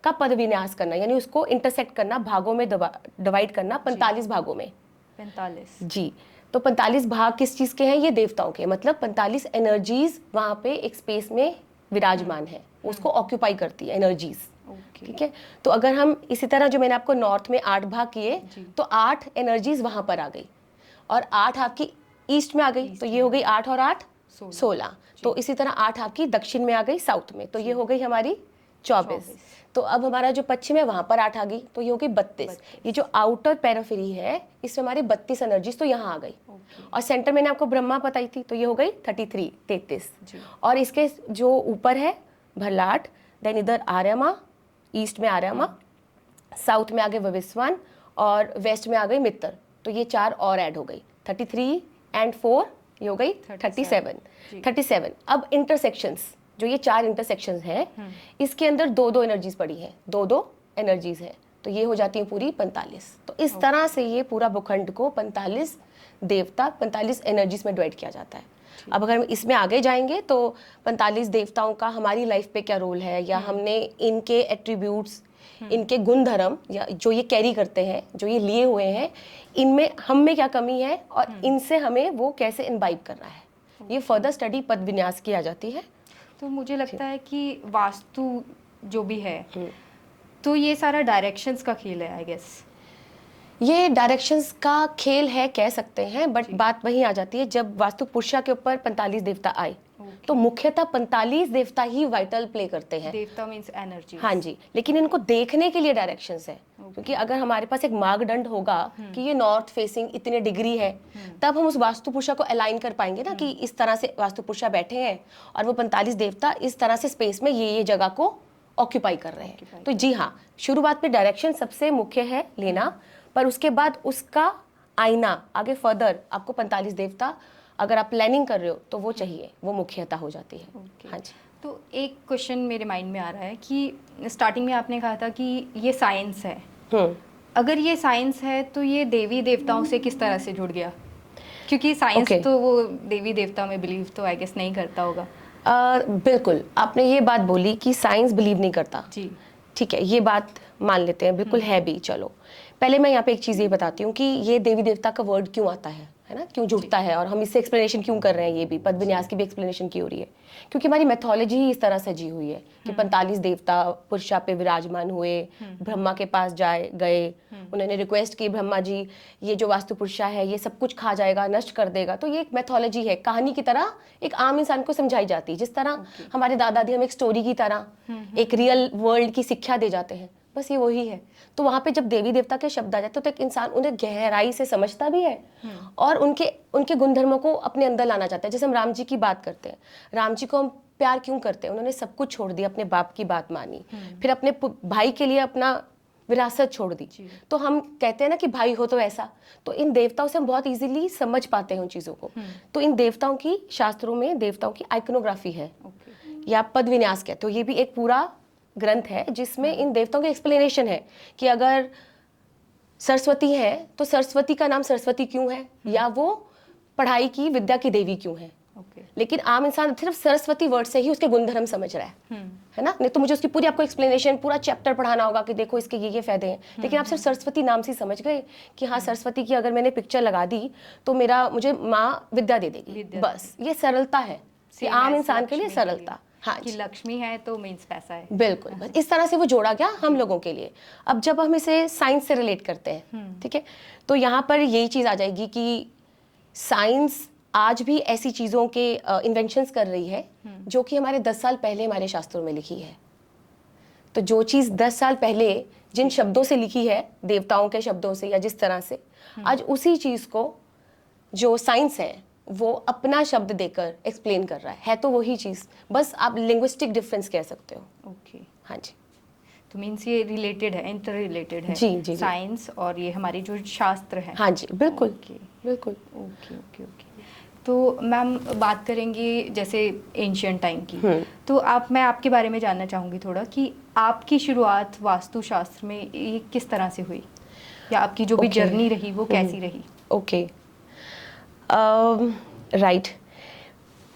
का पद विन्यास करना, यानी उसको इंटरसेक्ट करना, भागों में डिवाइड करना, 45 भागों में। 45 जी, तो 45 भाग किस चीज़ के हैं? ये देवताओं के, मतलब 45 एनर्जीज वहाँ पे एक स्पेस में विराजमान है, उसको ऑक्यूपाई करती है एनर्जीज, ठीक है। तो अगर हम इसी तरह, जो मैंने आपको नॉर्थ में 8 भाग किए, तो 8 एनर्जीज वहाँ पर आ गई, और 8 आपकी ईस्ट में आ गई, तो ये हो गई 8 और 8 16। तो इसी तरह 8 आपकी दक्षिण में आ गई, साउथ में, तो ये हो गई हमारी 24। तो अब हमारा जो पश्चिम है वहां पर 8 आ गई, तो ये हो गई 32। ये जो आउटर पेरिफेरी है इसमें हमारी 32 एनर्जीज तो यहाँ आ गई। और सेंटर मैंने आपको ब्रह्मा बताई थी, तो ये हो गई 33। और इसके जो ऊपर है भरलाट, देन इधर आर्यमा, ईस्ट में आर्यमा, साउथ में आ गए वविस्वान, और वेस्ट में आ गई मित्र, तो ये 4 और ऐड हो गई, 33 एंड 4, ये हो गई 37। अब इंटरसेक्शंस, जो ये 4 इंटरसेक्शंस हैं, इसके अंदर 2-2 एनर्जीज पड़ी हैं, 2-2 एनर्जीज हैं, तो ये हो जाती है पूरी 45। तो इस तरह से ये पूरा भूखंड को 45 देवता, 45 एनर्जीज में डिवाइड किया जाता है। अब अगर हम इसमें आगे जाएंगे तो 45 देवताओं का हमारी लाइफ पे क्या रोल है, या हमने इनके एट्रीब्यूट्स, इनके गुण धर्म, या जो ये कैरी करते हैं, जो ये लिए हुए हैं, इनमें हम में क्या कमी है, और इनसे हमें वो कैसे इनवाइब करना है, ये फर्दर स्टडी पद विन्यास की आ जाती है। तो मुझे लगता है कि वास्तु जो भी है, तो ये सारा डायरेक्शंस का खेल है, आई गेस। ये डायरेक्शंस का खेल है कह सकते हैं, बट बात वही आ जाती है, जब वास्तु पुरुषा के ऊपर 45 देवता आए, तो मुख्यतः 45 देवता ही वाइटल प्ले करते हैं। देवता मींस एनर्जी। हाँ जी, लेकिन इनको देखने के लिए डायरेक्शंस है, क्योंकि अगर हमारे पास एक मापदंड होगा कि ये नॉर्थ फेसिंग इतने डिग्री है, तब हम उस वास्तु पुरुषा को अलाइन कर पाएंगे ना, कि इस तरह से वास्तु पुरुषा बैठे हैं और वो 45 देवता इस तरह से स्पेस में ये जगह को ऑक्यूपाई कर रहे हैं। तो जी हाँ, शुरुआत में डायरेक्शन सबसे मुख्य है लेना, पर उसके बाद उसका आईना आगे फर्दर आपको 45 देवता, अगर आप प्लानिंग कर रहे हो तो वो चाहिए, वो मुख्यता हो जाती है। हाँ जी। तो एक क्वेश्चन मेरे माइंड में आ रहा है कि स्टार्टिंग में आपने कहा था कि ये साइंस है, अगर ये साइंस है तो ये देवी देवताओं से किस तरह से जुड़ गया? क्योंकि साइंस तो वो देवी देवता में बिलीव तो आई गेस नहीं करता होगा। बिल्कुल, आपने ये बात बोली कि साइंस बिलीव नहीं करता जी, ठीक है, ये बात मान लेते हैं, बिल्कुल है भी। चलो पहले मैं यहाँ पे एक चीज़ ये बताती हूँ कि ये देवी देवता का वर्ड क्यों आता है ना, क्यों जुड़ता है, और हम इससे एक्सप्लेनेशन क्यों कर रहे हैं, ये भी पद विन्यास की भी एक्सप्लेनेशन की हो रही है, क्योंकि हमारी मैथोलॉजी ही इस तरह सजी हुई है कि 45 देवता पुरुषा पे विराजमान हुए, ब्रह्मा के पास गए, उन्होंने रिक्वेस्ट की, ब्रह्मा जी ये जो वास्तु पुरुषा है ये सब कुछ खा जाएगा, नष्ट कर देगा। तो ये एक मैथोलॉजी है, कहानी की तरह एक आम इंसान को समझाई जाती है, जिस तरह हमारे दादा दादी हम एक स्टोरी की तरह एक रियल वर्ल्ड की शिक्षा दे जाते हैं, बस ये वही है। तो वहाँ पे जब देवी देवता के शब्द आ जाते तो एक इंसान उन्हें गहराई से समझता भी है और उनके गुणधर्मों को अपने अंदर लाना चाहता है। जैसे हम राम जी की बात करते हैं, राम जी को हम प्यार क्यों करते हैं? उन्होंने सब कुछ छोड़ दिया, अपने बाप की बात मानी, फिर अपने भाई के लिए अपना विरासत छोड़ दी। तो हम कहते हैं ना कि भाई हो तो ऐसा, तो इन देवताओं से हम बहुत इजीली समझ पाते हैं उन चीज़ों को। तो इन देवताओं की, शास्त्रों में देवताओं की आइकनोग्राफी है या पद विन्यास कहते हो, ये भी एक पूरा ग्रंथ है जिसमें इन देवताओं की एक्सप्लेनेशन है कि अगर सरस्वती है तो सरस्वती का नाम सरस्वती क्यों है, या वो पढ़ाई की, विद्या की देवी क्यों है। लेकिन आम इंसान सिर्फ सरस्वती वर्ड से ही उसके गुणधर्म समझ रहा है ना, नहीं तो मुझे उसकी पूरी आपको एक्सप्लेनेशन, पूरा चैप्टर पढ़ाना होगा कि देखो इसके ये फायदे हैं। लेकिन आप सिर्फ सरस्वती नाम से समझ गए कि हाँ सरस्वती की अगर मैंने पिक्चर लगा दी तो मुझे माँ विद्या दे देगी, बस ये सरलता है, आम इंसान के लिए सरलता। हाँ, कि लक्ष्मी है तो मीन्स पैसा है, बिल्कुल, बस इस तरह से वो जोड़ा गया हम लोगों के लिए। अब जब हम इसे साइंस से रिलेट करते हैं, ठीक है, तो यहाँ पर यही चीज़ आ जाएगी कि साइंस आज भी ऐसी चीज़ों के इन्वेंशंस कर रही है जो कि हमारे 10 साल पहले हमारे शास्त्रों में लिखी है। तो जो चीज़ 10 साल पहले जिन शब्दों से लिखी है, देवताओं के शब्दों से या जिस तरह से, आज उसी चीज़ को जो साइंस है वो अपना शब्द देकर एक्सप्लेन कर रहा है तो वही चीज़, बस आप लिंग्विस्टिक डिफरेंस कह सकते हो। ओके, हाँ जी। तो मीन्स ये रिलेटेड है, इंटर रिलेटेड है जी, जी, जी। साइंस और ये हमारे जो शास्त्र हैं। हाँ जी, बिल्कुल ओके बिल्कुल। Okay okay okay. तो मैम बात करेंगे जैसे एंशियंट टाइम की, तो मैं आपके बारे में जानना चाहूँगी थोड़ा कि आपकी शुरुआत वास्तुशास्त्र में ये किस तरह से हुई, या आपकी जो भी Okay. जर्नी रही वो कैसी रही? ओके, राइट,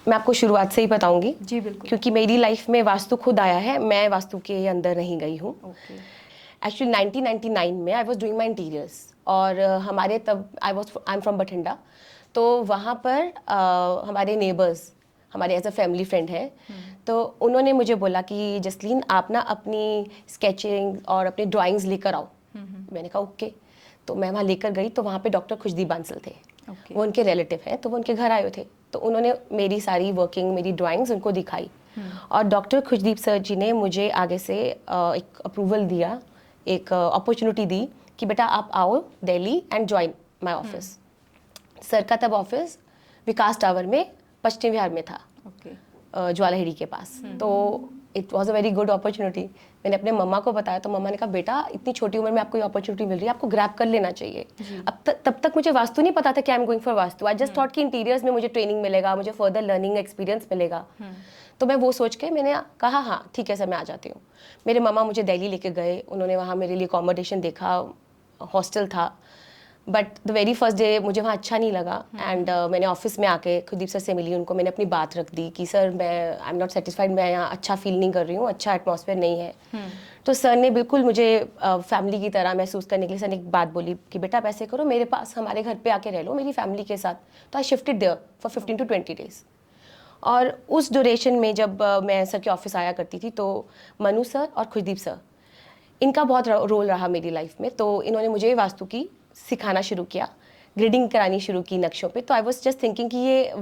मैं आपको शुरुआत से ही बताऊंगी जी बिल्कुल। क्योंकि मेरी लाइफ में वास्तु खुद आया है, मैं वास्तु के अंदर नहीं गई हूँ। ओके एक्चुअली 1999 में I was doing my interiors, और हमारे तब आई एम फ्रॉम बठिंडा, तो वहाँ पर हमारे नेबर्स हमारे एज अ फैमिली फ्रेंड है, तो उन्होंने मुझे बोला कि जसलीन आप ना अपनी स्केचिंग और अपनी ड्राइंग्स लेकर आओ। मैंने कहा ओके, तो मैं वहाँ लेकर गई, तो वहाँ पे डॉक्टर खुशदीप बांसल थे। ओके वो उनके रिलेटिव हैं, तो वो उनके घर आए हुए थे, तो उन्होंने मेरी सारी वर्किंग, मेरी ड्राइंग्स उनको दिखाई, और डॉक्टर खुशदीप सर जी ने मुझे आगे से एक अप्रूवल दिया, एक अपॉर्चुनिटी दी कि बेटा आप आओ Delhi and join my office. Sir का तब ऑफिस विकास टावर में पश्चिम विहार में था, ओके ज्वालाहेड़ी के पास। तो it was a very good opportunity. मैंने अपने मम्मा को बताया, तो मम्मा ने कहा बेटा इतनी छोटी उम्र में आपको ये अपॉर्चुनिटी मिल रही है, आपको ग्रैब कर लेना चाहिए। तब तक मुझे वास्तु नहीं पता था कि I am going for vastu, I just thought कि इंटीरियर्स में मुझे ट्रेनिंग मिलेगा, मुझे फर्दर लर्निंग एक्सपीरियंस मिलेगा। तो मैं वो सोच के मैंने कहा हाँ ठीक है सर मैं आ जाती हूँ। मेरे मम्मा मुझे दिल्ली लेके गए, उन्होंने वहाँ मेरे लिए अकोमोडेशन देखा, हॉस्टल था, but the very first day मुझे वहाँ अच्छा नहीं लगा, एंड मैंने ऑफिस में आके खुदीप सर से मिली, उनको मैंने अपनी बात रख दी कि सर मैं आई एम नॉट सेटिस्फाइड, मैं यहाँ अच्छा फील नहीं कर रही हूँ, अच्छा एटमॉस्फेयर नहीं है। तो सर ने बिल्कुल मुझे फैमिली की तरह महसूस करने के लिए सर ने एक बात बोली कि बेटा आप ऐसे करो, मेरे पास हमारे घर पे आके रह लो मेरी फैमिली के साथ। तो I shifted there for 15 to 20 days। और उस ड्यूरेशन में जब मैं सर के ऑफिस आया करती थी, तो मनु सर और खुशदीप सर, इनका बहुत रोल रहा मेरी लाइफ में। तो इन्होंने मुझे वास्तु की सिखाना शुरू किया, ग्रिडिंग करानी शुरू की नक्शों पे। तो आई वाज जस्ट थिंकिंग कि ये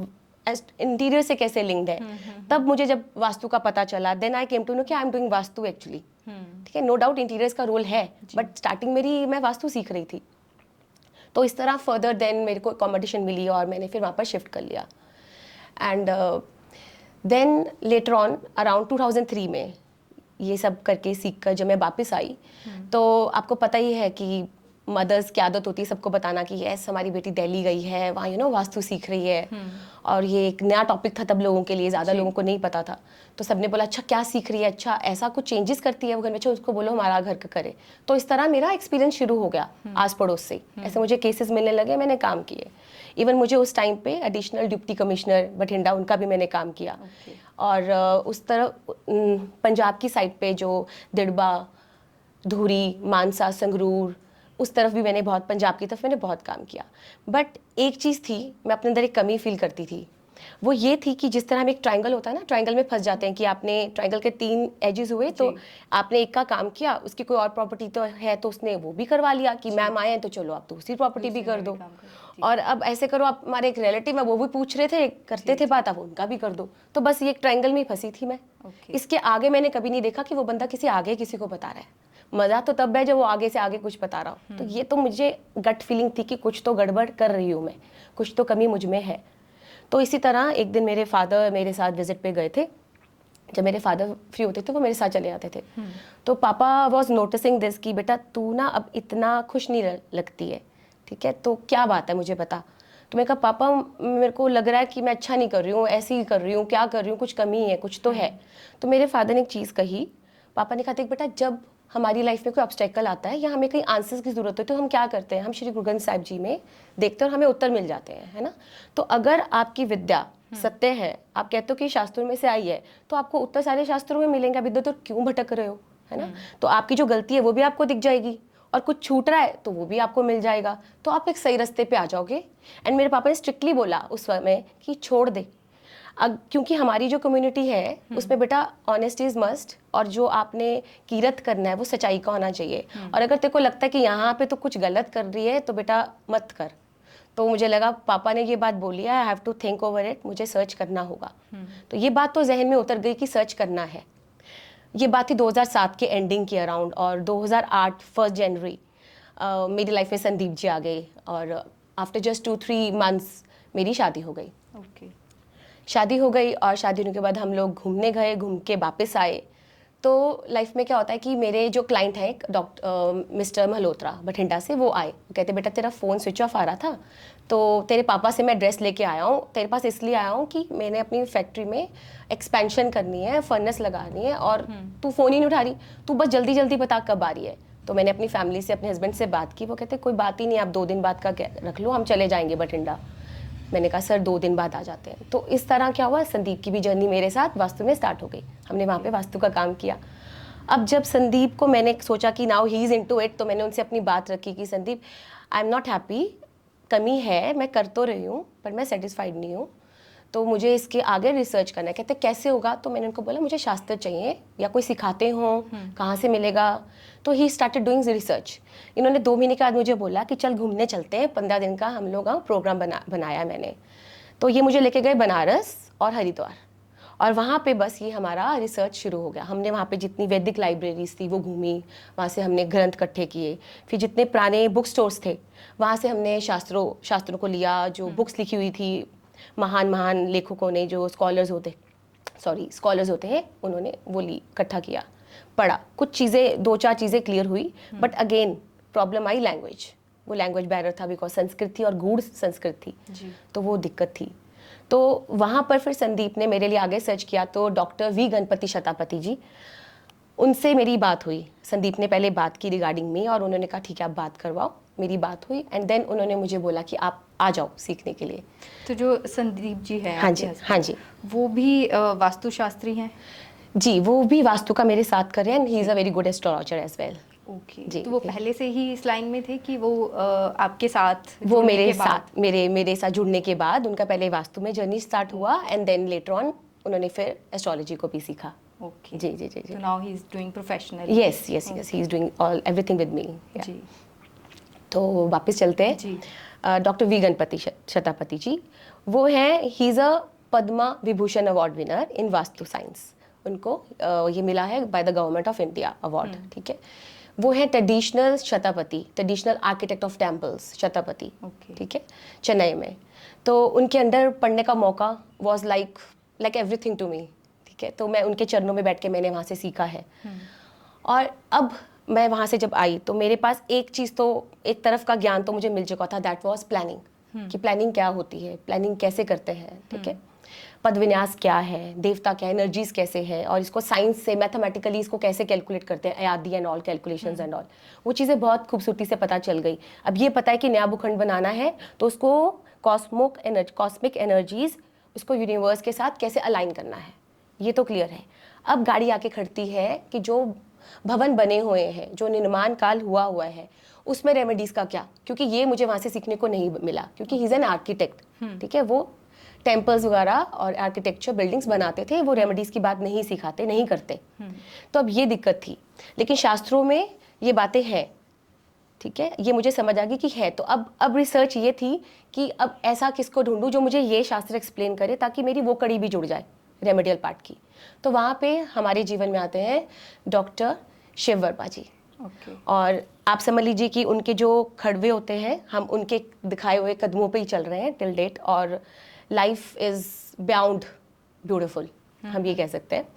इंटीरियर से कैसे लिंक्ड है। तब मुझे जब वास्तु का पता चला, then I came to know कि I am doing vastu actually. ठीक है, नो डाउट इंटीरियर्स का रोल है, बट स्टार्टिंग मेरी मैं वास्तु सीख रही थी। तो इस तरह फर्दर देन मेरे को अकोमोडेशन मिली और मैंने फिर वहाँ पर शिफ्ट कर लिया। And then later on around 2003 में ये सब करके सीख कर जब मैं वापस आई, तो आपको पता ही है कि मदर्स की आदत होती है सबको बताना कि यस हमारी बेटी दिल्ली गई है, वहाँ यू नो वास्तु सीख रही है। और ये एक नया टॉपिक था तब लोगों के लिए, ज़्यादा लोगों को नहीं पता था। तो सबने बोला अच्छा क्या सीख रही है, अच्छा ऐसा कुछ चेंजेस करती है वो घर में, अच्छा उसको बोलो हमारा घर का करे। तो इस तरह मेरा एक्सपीरियंस शुरू हो गया आस पड़ोस से। ऐसे मुझे केसेस मिलने लगे, मैंने काम किए। इवन मुझे उस टाइम पे एडिशनल डिप्टी कमिश्नर बठिंडा उनका भी मैंने काम किया। और उस तरह पंजाब की साइड पे जो दिड़बा, धुरी, मानसा, संगरूर, उस तरफ भी मैंने बहुत, पंजाब की तरफ मैंने बहुत काम किया। बट एक चीज़ थी, मैं अपने अंदर एक कमी फील करती थी, वो ये थी कि जिस तरह हम एक ट्रायंगल होता है ना, ट्रायंगल में फंस जाते हैं कि आपने ट्रायंगल के 3 एजेस हुए, तो आपने एक का काम किया, उसकी कोई और प्रॉपर्टी तो है तो उसने वो भी करवा लिया कि मैम आए हैं तो चलो आप दूसरी प्रॉपर्टी भी कर दो, और अब ऐसे करो आप, हमारे एक रिलेटिव है वो भी पूछ रहे थे, करते थे बात, आप उनका भी कर दो। तो बस ये एक ट्रायंगल में ही फंसी थी मैं। इसके आगे मैंने कभी नहीं देखा कि वो बंदा किसी आगे किसी को बता रहा है। मजा तो तब है जब वो आगे से आगे कुछ बता रहा हो। तो ये तो मुझे गट फीलिंग थी कि कुछ तो गड़बड़ कर रही हूँ मैं, कुछ तो कमी मुझ में है। तो इसी तरह एक दिन मेरे फादर मेरे साथ विजिट पे गए थे। जब मेरे फादर फ्री होते थे वो मेरे साथ चले आते थे। तो पापा वॉज नोटिसिंग दिस कि बेटा तू ना अब इतना खुश नहीं लगती है, ठीक है, तो क्या बात है मुझे बता। तो मैंने कहा पापा मेरे को लग रहा है कि मैं अच्छा नहीं कर रही हूँ, ऐसे ही कर रही हूँ, क्या कर रही हूँ, कुछ कमी है, कुछ तो है। तो मेरे फादर ने एक चीज़ कही, पापा ने कहा देख बेटा जब हमारी लाइफ में कोई ऑब्स्टेकल आता है या हमें कहीं आंसर्स की ज़रूरत है तो हम क्या करते हैं, हम श्री गुरु ग्रंथ साहिब जी में देखते हैं और हमें उत्तर मिल जाते हैं, है ना। तो अगर आपकी विद्या सत्य है, आप कहते हो कि शास्त्रों में से आई है, तो आपको उत्तर सारे शास्त्रों में मिलेंगे, आप इधर तो क्यों भटक रहे हो, है ना। तो आपकी जो गलती है वो भी आपको दिख जाएगी, और कुछ छूट रहा है तो वो भी आपको मिल जाएगा, तो आप एक सही रास्ते पे आ जाओगे। एंड मेरे पापा ने स्ट्रिक्टली बोला उस समय कि छोड़ दे, क्योंकि हमारी जो कम्युनिटी है उसमें बेटा ऑनेस्टी इज मस्ट, और जो आपने कीरत करना है वो सच्चाई का होना चाहिए। और अगर तेरे को लगता है कि यहाँ पे तो कुछ गलत कर रही है तो बेटा मत कर। तो मुझे लगा पापा ने ये बात बोली है, I have to think over it, मुझे सर्च करना होगा। तो ये बात तो जहन में उतर गई कि सर्च करना है। ये बात थी 2007 के एंडिंग के अराउंड, और 2008 1 जनवरी मेरी लाइफ में संदीप जी आ गए, और आफ्टर जस्ट 2-3 मंथ्स मेरी शादी हो गई। ओके। शादी हो गई, और शादी होने के बाद हम लोग घूमने गए, घूम के वापस आए। तो लाइफ में क्या होता है कि मेरे जो क्लाइंट हैं डॉक्टर मिस्टर मल्होत्रा बठिंडा से, वो आए, कहते बेटा तेरा फ़ोन स्विच ऑफ आ रहा था, तो तेरे पापा से मैं एड्रेस लेके आया हूँ, तेरे पास इसलिए आया हूँ कि मैंने अपनी फैक्ट्री में एक्सपेंशन करनी है, फर्नेस लगानी है, और तू फ़ोन ही नहीं उठा रही, तू बस जल्दी जल्दी बता कब आ रही है। तो मैंने अपनी फैमिली से, अपने हस्बैंड से बात की, वो कहते कोई बात ही नहीं, आप 2 दिन बाद का रख लो, हम चले जाएंगे बठिंडा। मैंने कहा सर 2 दिन बाद आ जाते हैं। तो इस तरह क्या हुआ, संदीप की भी जर्नी मेरे साथ वास्तु में स्टार्ट हो गई। हमने वहाँ पे वास्तु का काम किया। अब जब संदीप को मैंने सोचा कि now he is into it, तो मैंने उनसे अपनी बात रखी कि Sandeep I am not happy, कमी है, मैं कर तो रही हूँ पर मैं सेटिस्फाइड नहीं हूँ, तो मुझे इसके आगे रिसर्च करना है। कहते कैसे होगा, तो मैंने उनको बोला मुझे शास्त्र चाहिए, या कोई सिखाते हो, कहाँ से मिलेगा। तो ही स्टार्टेड डूइंग रिसर्च। इन्होंने 2 महीने के बाद मुझे बोला कि चल घूमने चलते हैं, 15 दिन का हम लोग प्रोग्राम बनाया मैंने। तो ये मुझे लेके गए बनारस और हरिद्वार, और वहाँ पे बस ये हमारा रिसर्च शुरू हो गया। हमने वहाँ पे जितनी वैदिक लाइब्रेरीज थी वो घूमी, वहाँ से हमने ग्रंथ इकट्ठे किए, फिर जितने पुराने बुक स्टोर्स थे वहाँ से हमने शास्त्रों को लिया, जो बुक्स लिखी हुई थी महान महान लेखकों ने, जो स्कॉलर्स होते हैं, उन्होंने वो इकट्ठा किया, पढ़ा। कुछ चीज़ें 2-4 चीज़ें क्लियर हुई, but again problem I language. वो लैंग्वेज बैरियर था, बिकॉज संस्कृत थी और गूढ़ संस्कृत थी, तो वो दिक्कत थी। तो वहाँ पर फिर संदीप ने मेरे लिए आगे सर्च किया, तो डॉक्टर वी गणपति शतापति जी, उनसे मेरी बात हुई। संदीप ने पहले बात की रिगार्डिंग मी, और उन्होंने कहा ठीक है आप बात करवाओ। मेरी बात हुई, एंड देन उन्होंने मुझे बोला कि आप आ जाओ सीखने के लिए। तो जो संदीप जी हैं, हाँ जी, हाँ जी, वो भी वास्तुशास्त्री हैं? जी, वो भी वास्तु का मेरे साथ कर रहे हैं, and he is a very good astrologer as well. Okay. जी, तो वो पहले से ही इस लाइन में थे कि वो आपके साथ वो जुड़ने मेरे के बाद? साथ मेरे साथ जुड़ने के बाद उनका पहले वास्तु में जर्नी स्टार्ट हुआ, एंड देन लेटर ऑन उन्होंने फिर एस्ट्रोलॉजी को भी सीखा। ओके। जी जी जी जी। तो now he is doing professional? Yes yes yes, he is doing all everything with me. जी। तो वापस चलते हैं। जी। डॉक्टर वी गणपति शतापति जी, वो हैं, he is a Padma Vibhushan award winner in vastu science. उनको ये मिला है by the government of India award, ठीक है। वो है traditional Sthapati, traditional architect of temples Sthapati, ठीक है, चेन्नई में। तो उनके अंडर पढ़ने का मौका was like everything to me, ठीक है। तो मैं उनके चरणों में बैठ के मैंने वहाँ से सीखा है। और अब मैं वहाँ से जब आई तो मेरे पास एक चीज़, तो एक तरफ का ज्ञान तो मुझे मिल चुका था, दैट वाज प्लानिंग, कि प्लानिंग क्या होती है, प्लानिंग कैसे करते हैं, ठीक है, पद विन्यास क्या है, देवता क्या, एनर्जीज कैसे है, और इसको साइंस से मैथमेटिकली इसको कैसे कैलकुलेट करते हैं, Ayadi and all calculations and all, वो चीज़ें बहुत खूबसूरती से पता चल गई। अब ये पता है कि नया भूखंड बनाना है तो उसको कॉस्मिक एनर्जीज, उसको यूनिवर्स के साथ कैसे अलाइन करना है, ये तो क्लियर है। अब गाड़ी आके खड़ती है कि जो भवन बने हुए हैं, जो निर्माण काल हुआ है, उसमें रेमेडीज का क्या, क्योंकि ये मुझे वहाँ से सीखने को नहीं मिला, क्योंकि ही इज़ एन आर्किटेक्ट, ठीक है, वो टेम्पल्स वगैरह और आर्किटेक्चर बिल्डिंग्स बनाते थे, वो रेमेडीज की बात नहीं सिखाते, नहीं करते। तो अब ये दिक्कत थी, लेकिन शास्त्रों में ये बातें हैं, ठीक है, ये मुझे समझ आ गई कि है। तो अब रिसर्च ये थी कि अब ऐसा किसको ढूंढूं जो मुझे ये शास्त्र एक्सप्लेन करे, ताकि मेरी वो कड़ी भी जुड़ जाए रेमेडियल पार्ट की। तो वहाँ पे हमारे जीवन में आते हैं डॉक्टर शिव वर्मा जी। और आप समझ लीजिए कि उनके जो खड़वे होते हैं, हम उनके दिखाए हुए कदमों पे ही चल रहे हैं टिल डेट, और लाइफ इज़ बियॉन्ड ब्यूटिफुल, हम ये कह सकते हैं।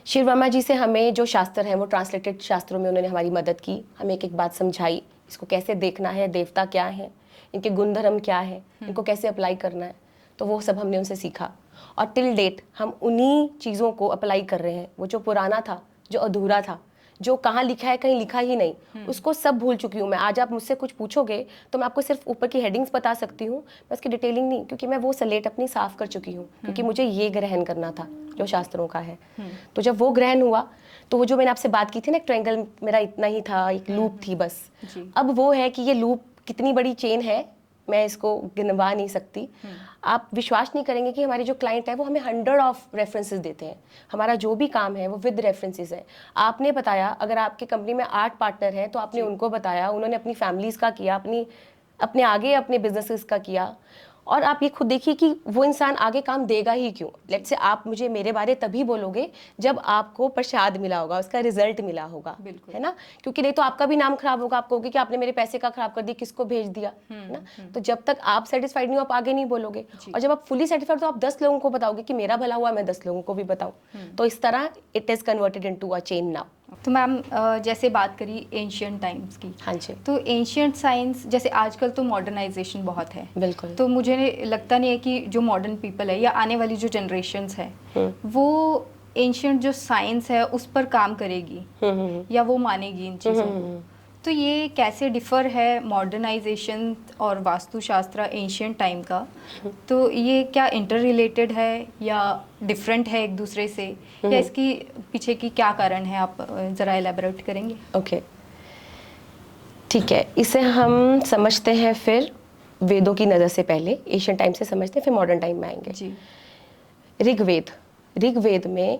शिव वर्मा जी से हमें जो शास्त्र हैं वो ट्रांसलेटेड शास्त्रों में उन्होंने हमारी मदद की, हमें एक एक बात समझाई, इसको कैसे देखना है, देवता क्या है, इनके गुणधर्म क्या है, इनको कैसे अप्लाई करना है, तो वो सब हमने उनसे सीखा। और टिल डेट हम उन्हीं चीज़ों को अप्लाई कर रहे हैं। वो जो पुराना था, जो अधूरा था, जो कहाँ लिखा है कहीं लिखा ही नहीं, उसको सब भूल चुकी हूँ मैं। आज आप मुझसे कुछ पूछोगे तो मैं आपको सिर्फ ऊपर की हेडिंग्स बता सकती हूँ, मैं उसकी डिटेलिंग नहीं, क्योंकि मैं वो स्लेट अपनी साफ कर चुकी हूँ, क्योंकि मुझे ये ग्रहण करना था जो शास्त्रों का है। तो जब वो ग्रहण हुआ तो वो जो मैंने आपसे बात की थी ना, एक ट्रायंगल मेरा इतना ही था, एक लूप थी बस। अब वो है कि ये लूप कितनी बड़ी चेन है, मैं इसको गिनवा नहीं सकती। आप विश्वास नहीं करेंगे कि हमारे जो क्लाइंट है वो हमें 100 ऑफ रेफरेंसेस देते हैं। हमारा जो भी काम है वो विद रेफरेंसेस है। आपने बताया, अगर आपके कंपनी में 8 पार्टनर हैं तो आपने उनको बताया, उन्होंने अपनी फैमिलीज़ का किया, अपने आगे अपने बिजनेसेस का किया, और आप ये खुद देखिए कि वो इंसान आगे काम देगा ही क्यों। लेट्स से आप मुझे मेरे बारे तभी बोलोगे जब आपको प्रसाद मिला होगा, उसका रिजल्ट मिला होगा, है ना, क्योंकि नहीं तो आपका भी नाम खराब होगा, आप कहोगे कि आपने मेरे पैसे का खराब कर दिया, किसको भेज दिया, है ना। तो जब तक आप सेटिस्फाइड नहीं हो आप आगे नहीं बोलोगे, और जब आप फुली सेटिस्फाइड तो आप 10 लोगों को बताओगे कि मेरा भला हुआ, मैं 10 लोगों को भी बताऊं। तो इस तरह it is converted into a chain now. तो मैम जैसे बात करी एंशियंट टाइम्स की, हाँ जी, तो एंशियंट साइंस जैसे आजकल तो मॉडर्नाइजेशन बहुत है, बिल्कुल। तो मुझे लगता नहीं है कि जो मॉडर्न पीपल है या आने वाली जो जनरेशन्स है वो एंशियंट जो साइंस है उस पर काम करेगी या वो मानेगी इन चीज़ों को। तो ये कैसे डिफर है मॉडर्नाइजेशन और वास्तुशास्त्र एंशियंट टाइम का, तो ये क्या इंटर रिलेटेड है या डिफरेंट है एक दूसरे से, या इसकी पीछे की क्या कारण है, आप ज़रा एलैबोरेट करेंगे? ओके, ठीक है, इसे हम समझते हैं फिर वेदों की नज़र से, पहले एशियन टाइम से समझते हैं फिर मॉडर्न टाइम में आएंगे जी। ऋग्वेद, ऋग्वेद में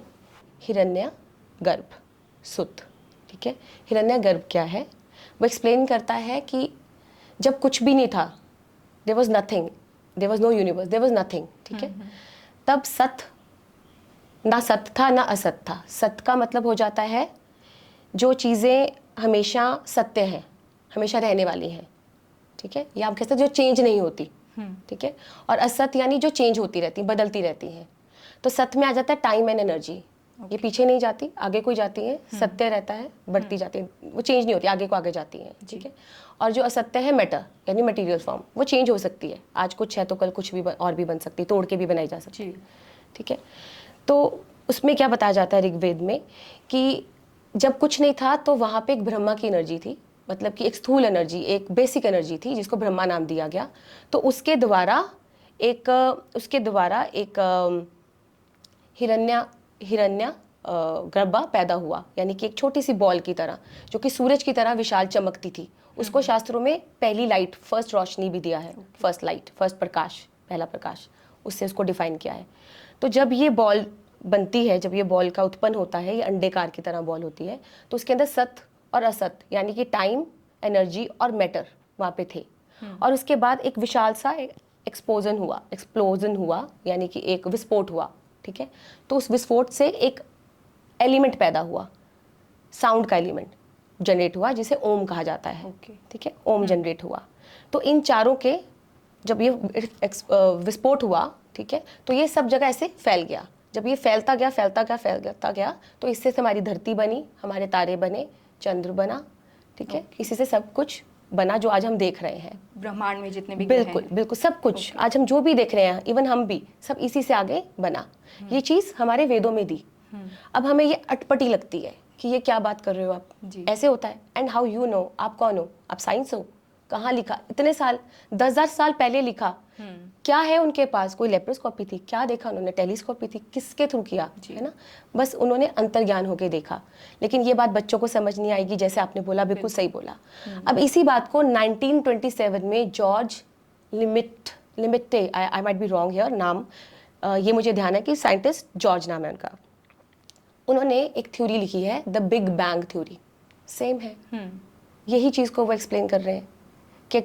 हिरण्य गर्भ सुत, ठीक है। हिरण्य गर्भ क्या है, वो एक्सप्लेन करता है कि जब कुछ भी नहीं था, there was nothing, there was no universe, there was nothing, ठीक है, तब सत, ना सत था ना असत था। सत का मतलब हो जाता है जो चीज़ें हमेशा सत्य हैं, हमेशा रहने वाली हैं, ठीक है, या आप कह सकते हैं जो चेंज नहीं होती, ठीक है, और असत यानी जो चेंज होती रहती, बदलती रहती हैं। तो सत में आ जाता है टाइम एंड एनर्जी, ये पीछे नहीं जाती, आगे कोई जाती है, सत्य रहता है, बढ़ती जाती है, वो चेंज नहीं होती, आगे को आगे जाती है, ठीक है। और जो असत्य है मैटर यानी मटेरियल फॉर्म, वो चेंज हो सकती है, आज कुछ है तो कल कुछ भी और भी बन सकती है, तोड़ के भी बनाई जा सकती है, ठीक है। तो उसमें क्या बताया जाता है ऋग्वेद में कि जब कुछ नहीं था तो वहाँ पे एक ब्रह्मा की एनर्जी थी, मतलब कि एक स्थूल एनर्जी, एक बेसिक एनर्जी थी जिसको ब्रह्मा नाम दिया गया। तो उसके द्वारा एक हिरण्य गर्भा पैदा हुआ, यानी कि एक छोटी सी बॉल की तरह जो कि सूरज की तरह विशाल चमकती थी। उसको शास्त्रों में पहली लाइट, फर्स्ट रोशनी भी दिया है, फर्स्ट लाइट, फर्स्ट प्रकाश, पहला प्रकाश, उससे उसको डिफाइन किया है। तो जब ये बॉल बनती है, जब ये बॉल का उत्पन्न होता है, ये अंडेकार की तरह बॉल होती है, तो उसके अंदर सत और असत यानी कि टाइम, एनर्जी और मैटर वहाँ पे थे। और उसके बाद एक विशाल सा एक्सप्लोजन हुआ, यानी कि एक विस्फोट हुआ, ठीक है। तो उस विस्फोट से एक एलिमेंट पैदा हुआ, साउंड का एलिमेंट जनरेट हुआ, जिसे ओम कहा जाता है, ठीक है, ओम जनरेट हुआ। तो इन चारों के जब ये विस्फोट हुआ, ठीक है, तो ये सब जगह ऐसे फैल गया। जब ये फैलता गया तो इससे हमारी धरती बनी, हमारे तारे बने, चंद्र बना, ठीक है, इसी से सब कुछ बना जो आज हम देख रहे हैं ब्रह्मांड में जितने भी बिल्कुल बिल्कुल सब कुछ आज हम जो भी देख रहे हैं, इवन हम भी, सब इसी से आगे बना। ये चीज़ हमारे वेदों में दी। अब हमें ये अटपटी लगती है कि ये क्या बात कर रहे हो आप, ऐसे होता है। एंड हाउ यू नो, आप कौन हो, आप साइंस हो, कहाँ लिखा, इतने साल 10,000 साल पहले लिखा, क्या है उनके पास, कोई लेप्रोस्कोपी थी, क्या देखा उन्होंने, टेलीस्कोपी थी, किसके थ्रू किया, है ना, बस उन्होंने अंतर्ज्ञान होके देखा। लेकिन ये बात बच्चों को समझ नहीं आएगी, जैसे आपने बोला, बिल्कुल सही बोला। अब इसी बात को 1927 में George limit, I might be wrong here नाम, ये मुझे ध्यान है कि साइंटिस्ट जॉर्ज नाम है उनका, उन्होंने एक थ्योरी लिखी है, the big bang theory, same है, यही चीज़ को वो एक्सप्लेन कर रहे हैं कि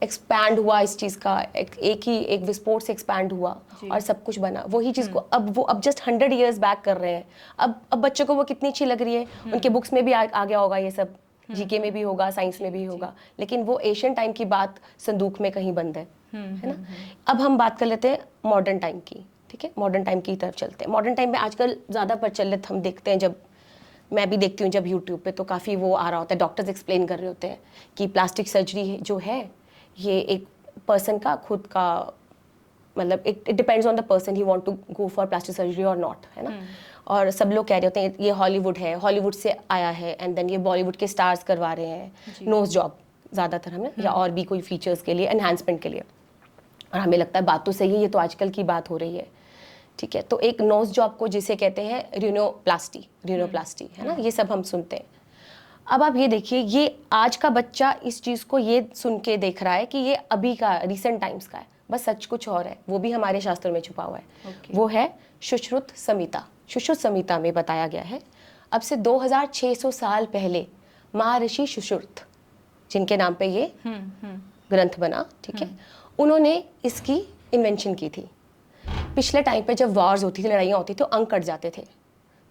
एक्सपैंड हुआ इस चीज़ का, एक विस्फोट से एक्सपैंड हुआ और सब कुछ बना। वही चीज़ को अब जस्ट 100 years बैक कर रहे हैं। अब बच्चों को वो कितनी अच्छी लग रही है, उनके बुक्स में भी आ गया होगा, ये सब जीके में भी होगा, साइंस में भी होगा, लेकिन वो एशियन टाइम की बात संदूक में कहीं बंद है ना। अब हम बात कर लेते हैं मॉडर्न टाइम की, ठीक है, मॉडर्न टाइम की तरफ चलते हैं। मॉडर्न टाइम में आजकल ज़्यादा प्रचलित हम देखते हैं, जब मैं भी देखती हूँ जब यूट्यूब पे, तो काफ़ी वो आ रहा होता है, डॉक्टर्स एक्सप्लेन कर रहे होते हैं कि प्लास्टिक सर्जरी जो है ये एक पर्सन का खुद का, मतलब it depends on the person, he want to go for plastic surgery और नॉट, है ना। और सब लोग कह रहे होते हैं ये हॉलीवुड है, हॉलीवुड से आया है, एंड देन ये बॉलीवुड के स्टार्स करवा रहे हैं नोज जॉब ज़्यादातर हमें, या और भी कोई फीचर्स के लिए, एनहांसमेंट के लिए। और हमें लगता है बात तो सही है, ये तो आजकल की बात हो रही है, ठीक है। तो एक नोज जॉब को जिसे कहते हैं रीनोप्लास्टी, है ना, ये सब हम सुनते हैं। अब आप ये देखिए, ये आज का बच्चा इस चीज़ को ये सुन के देख रहा है कि ये अभी का, रिसेंट टाइम्स का है, बस सच कुछ और है, वो भी हमारे शास्त्रों में छुपा हुआ है। वो है सुश्रुत संहिता। सुश्रुत संहिता में बताया गया है, अब से 2600 साल पहले महर्षि सुश्रुत, जिनके नाम पे ये ग्रंथ बना, ठीक है, उन्होंने इसकी इन्वेंशन की थी। पिछले टाइम पे जब वॉर्स होती थी, लड़ाइयाँ होती थी, तो अंग कट जाते थे,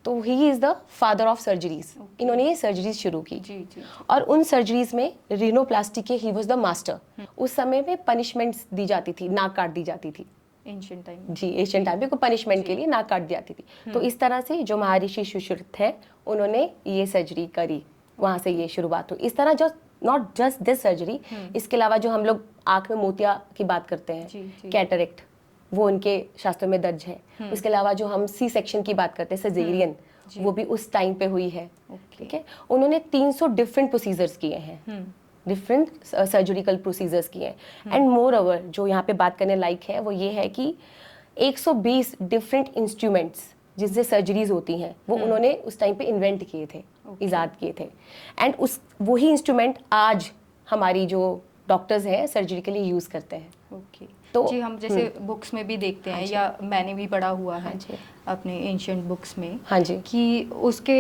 तो he is the father of surgeries. इन्होंने ये सर्जरीज शुरू की। जी। और उन सर्जरीज में रीनोप्लास्टी के ही वॉज द मास्टर। उस समय में पनिशमेंट्स दी जाती थी, नाक काट दी जाती थी। Ancient time. जी, एशियन टाइम में को पनिशमेंट के लिए नाक काट दी जाती थी। तो इस तरह से जो महर्षि सुश्रुत है, उन्होंने ये सर्जरी करी, वहाँ से ये शुरुआत हुई। इस तरह जो नॉट जस्ट दिस सर्जरी, इसके अलावा जो हम लोग आँख में मोतिया की बात करते हैं, कैटरेक्ट, वो उनके शास्त्रों में दर्ज है। उसके अलावा जो हम सी सेक्शन की बात करते हैं, सजेरियन, वो भी उस टाइम पे हुई है। ठीक है, उन्होंने 300 डिफरेंट प्रोसीजर्स किए हैं, डिफरेंट सर्जिकल प्रोसीजर्स किए हैं। एंड मोर ओवर जो यहाँ पे बात करने लायक है वो ये है कि 120 डिफरेंट इंस्ट्रूमेंट्स जिससे सर्जरीज होती हैं, वो उन्होंने उस टाइम पे इन्वेंट किए थे, इजाद किए थे। एंड उस वही इंस्ट्रूमेंट आज हमारी जो डॉक्टर्स हैं सर्जरी के लिए यूज़ करते हैं। तो जी, हम जैसे बुक्स में भी देखते हैं, या मैंने भी पढ़ा हुआ है अपने एंशिएंट बुक्स में, हाँ जी, कि उसके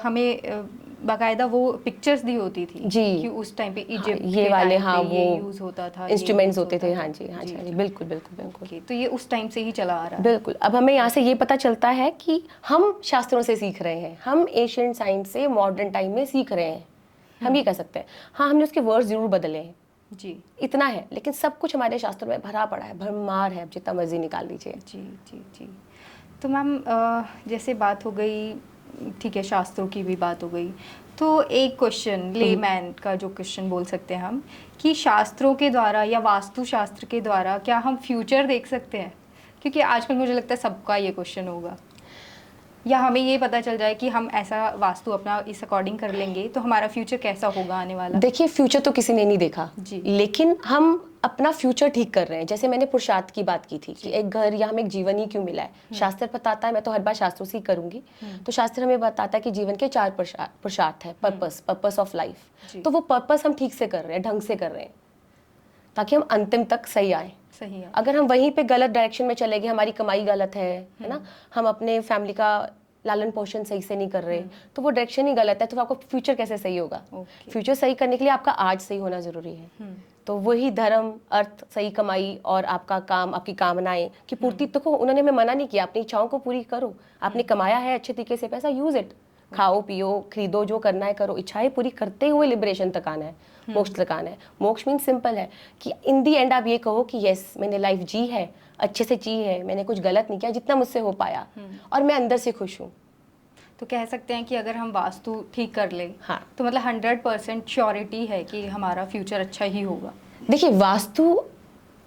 हमें बाकायदा वो पिक्चर्स दी होती थी जी, कि उस टाइम पे इजिप्ट ये वाले, हाँ, ये वो यूज होता था, इंस्ट्रूमेंट्स होते थे। हाँ जी, हाँ जी, बिल्कुल बिल्कुल बिल्कुल। तो ये उस टाइम से ही चला आ रहा है। बिल्कुल। अब हमें यहाँ से ये पता चलता है कि हम शास्त्रों से सीख रहे हैं, हम एशियंट साइंस से मॉडर्न टाइम में सीख रहे हैं, हम ये कह सकते हैं। हाँ, हमने उसके वर्ड्स जरूर बदले हैं जी, इतना है, लेकिन सब कुछ हमारे शास्त्रों में भरा पड़ा है, भरमार है, जितना मर्जी निकाल लीजिए। जी। तो मैम जैसे बात हो गई, ठीक है, शास्त्रों की भी बात हो गई, तो एक क्वेश्चन, लेमैन का जो क्वेश्चन बोल सकते हैं हम, कि शास्त्रों के द्वारा या वास्तु शास्त्र के द्वारा क्या हम फ्यूचर देख सकते हैं? क्योंकि आजकल मुझे लगता है सबका ये क्वेश्चन होगा, या हमें ये पता चल जाए कि हम ऐसा वास्तु अपना इस अकॉर्डिंग कर लेंगे तो हमारा फ्यूचर कैसा होगा आने वाला। देखिए, फ्यूचर तो किसी ने नहीं देखा जी, लेकिन हम अपना फ्यूचर ठीक कर रहे हैं। जैसे मैंने पुरुषार्थ की बात की थी कि एक घर या हमें एक जीवन ही क्यों मिला है, शास्त्र बताता है, मैं तो हर बार शास्त्रों से ही करूंगी, तो शास्त्र हमें बताता है कि जीवन के 4 पुरुषार्थ है, पर्पस ऑफ लाइफ। तो वो पर्पस हम ठीक से कर रहे हैं, ढंग से कर रहे हैं, ताकि हम अंतिम तक सही आए। सही है। अगर हम वहीं पे गलत डायरेक्शन में चले गए, हमारी कमाई गलत है ना, हम अपने फैमिली का लालन पोषण सही से नहीं कर रहे, तो वो डायरेक्शन ही गलत है, तो आपको फ्यूचर कैसे सही होगा? फ्यूचर सही करने के लिए आपका आज सही होना जरूरी है। तो वही धर्म, अर्थ, सही कमाई और आपका काम, आपकी कामनाएं की पूर्ति तो को उन्होंने हमें मना नहीं किया, अपनी इच्छाओं को पूरी करो। आपने कमाया है अच्छे तरीके से पैसा, यूज इट, खाओ पियो खरीदो, जो करना है करो, इच्छाएं पूरी करते हुए लिबरेशन तक आना है, मोक्ष तक आना है। मोक्ष मीन सिंपल है कि इन दी एंड आप ये कहो कि यस, मैंने लाइफ जी है, अच्छे से जी है, मैंने कुछ गलत नहीं किया, जितना मुझसे हो पाया, और मैं अंदर से खुश हूँ। तो कह सकते हैं कि अगर हम वास्तु ठीक कर ले, हाँ, तो मतलब 100% श्योरिटी है कि हमारा फ्यूचर अच्छा ही होगा। देखिए, वास्तु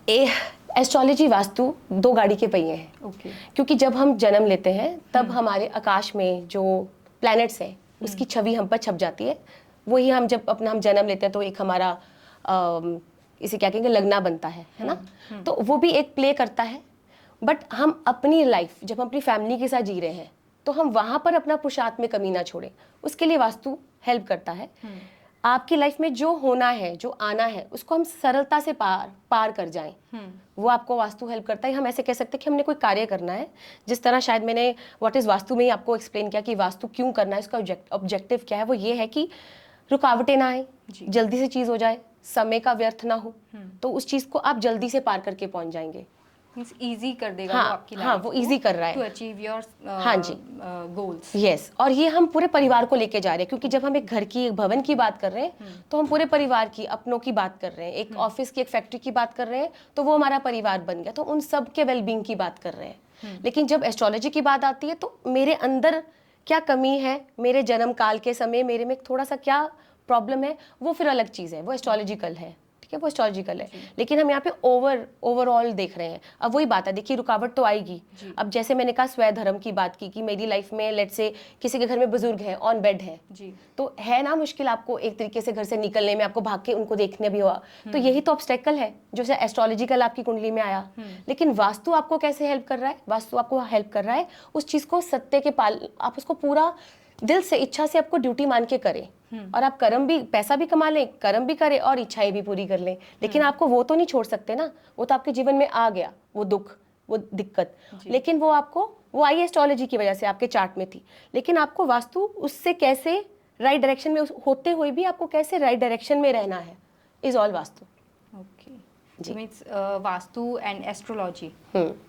एस्ट्रोलॉजी, वास्तु 2 गाड़ी के पहिए हैं। क्योंकि जब हम जन्म लेते हैं तब हमारे आकाश में जो प्लैनेट्स हैं उसकी छवि हम पर छप जाती है। वही हम जब हम जन्म लेते हैं तो एक हमारा इसे क्या कहेंगे, लगना बनता है ना, तो वो भी एक प्ले करता है। बट हम अपनी लाइफ जब हम अपनी फैमिली के साथ जी रहे हैं तो हम वहां पर अपना पुरुषार्थ में कमी ना छोड़ें, उसके लिए वास्तु हेल्प करता है। आपकी लाइफ में जो होना है, जो आना है, उसको हम सरलता से पार कर जाएं, वो आपको वास्तु हेल्प करता है। हम ऐसे कह सकते हैं कि हमने कोई कार्य करना है, जिस तरह शायद मैंने व्हाट इज वास्तु में ही आपको एक्सप्लेन किया कि वास्तु क्यों करना है, इसका ऑब्जेक्टिव क्या है। वो ये है कि रुकावटें ना आए, जल्दी से चीज़ हो जाए, समय का व्यर्थ ना हो, तो उस चीज़ को आप जल्दी से पार करके पहुंच जाएंगे। इजी कर देगा। हाँ, वो आपकी हाँ, वो इजी कर रहा है टू अचीव योर हाँ जी गोल्स। यस, और ये हम पूरे परिवार को लेके जा रहे हैं, क्योंकि जब हम एक घर की, एक भवन की बात कर रहे हैं तो हम पूरे परिवार की, अपनों की बात कर रहे हैं। एक ऑफिस की, एक फैक्ट्री की बात कर रहे हैं तो वो हमारा परिवार बन गया, तो उन सब के वेलबींग की बात कर रहे हैं। लेकिन जब एस्ट्रोलॉजी की बात आती है तो मेरे अंदर क्या कमी है, मेरे जन्म काल के समय मेरे में थोड़ा सा क्या प्रॉब्लम है, वो फिर अलग चीज़ है, वो एस्ट्रोलॉजिकल है। ठीक है, वो एस्ट्रोलॉजिकल है, लेकिन हम यहाँ पे ओवरऑल देख रहे हैं। अब वही बात है, देखिए, रुकावट तो आएगी। अब जैसे मैंने कहा स्वय धर्म की बात की कि मेरी लाइफ में लेट से किसी के घर में बुजुर्ग है, ऑन बेड है, तो है ना मुश्किल आपको एक तरीके से घर से निकलने में, आपको भाग के उनको देखने भी हुआ, तो यही तो ऑब्स्टेकल है जो एस्ट्रोलॉजिकल आपकी कुंडली में आया। लेकिन वास्तु आपको कैसे हेल्प कर रहा है? वास्तु आपको हेल्प कर रहा है उस चीज को सत्य के आप उसको पूरा दिल से, इच्छा से आपको ड्यूटी मान के करें, और आप कर्म भी, पैसा भी कमा लें, कर्म भी करें और इच्छाएं भी पूरी कर लें। लेकिन आपको वो तो नहीं छोड़ सकते ना, वो तो आपके जीवन में आ गया, वो दुख, वो दिक्कत, लेकिन वो आपको, वो आई एस्ट्रोलॉजी की वजह से आपके चार्ट में थी, लेकिन आपको वास्तु उससे कैसे राइट डायरेक्शन में होते हुए भी आपको कैसे राइट डायरेक्शन में रहना है, is all vastu. Okay, means vastu and astrology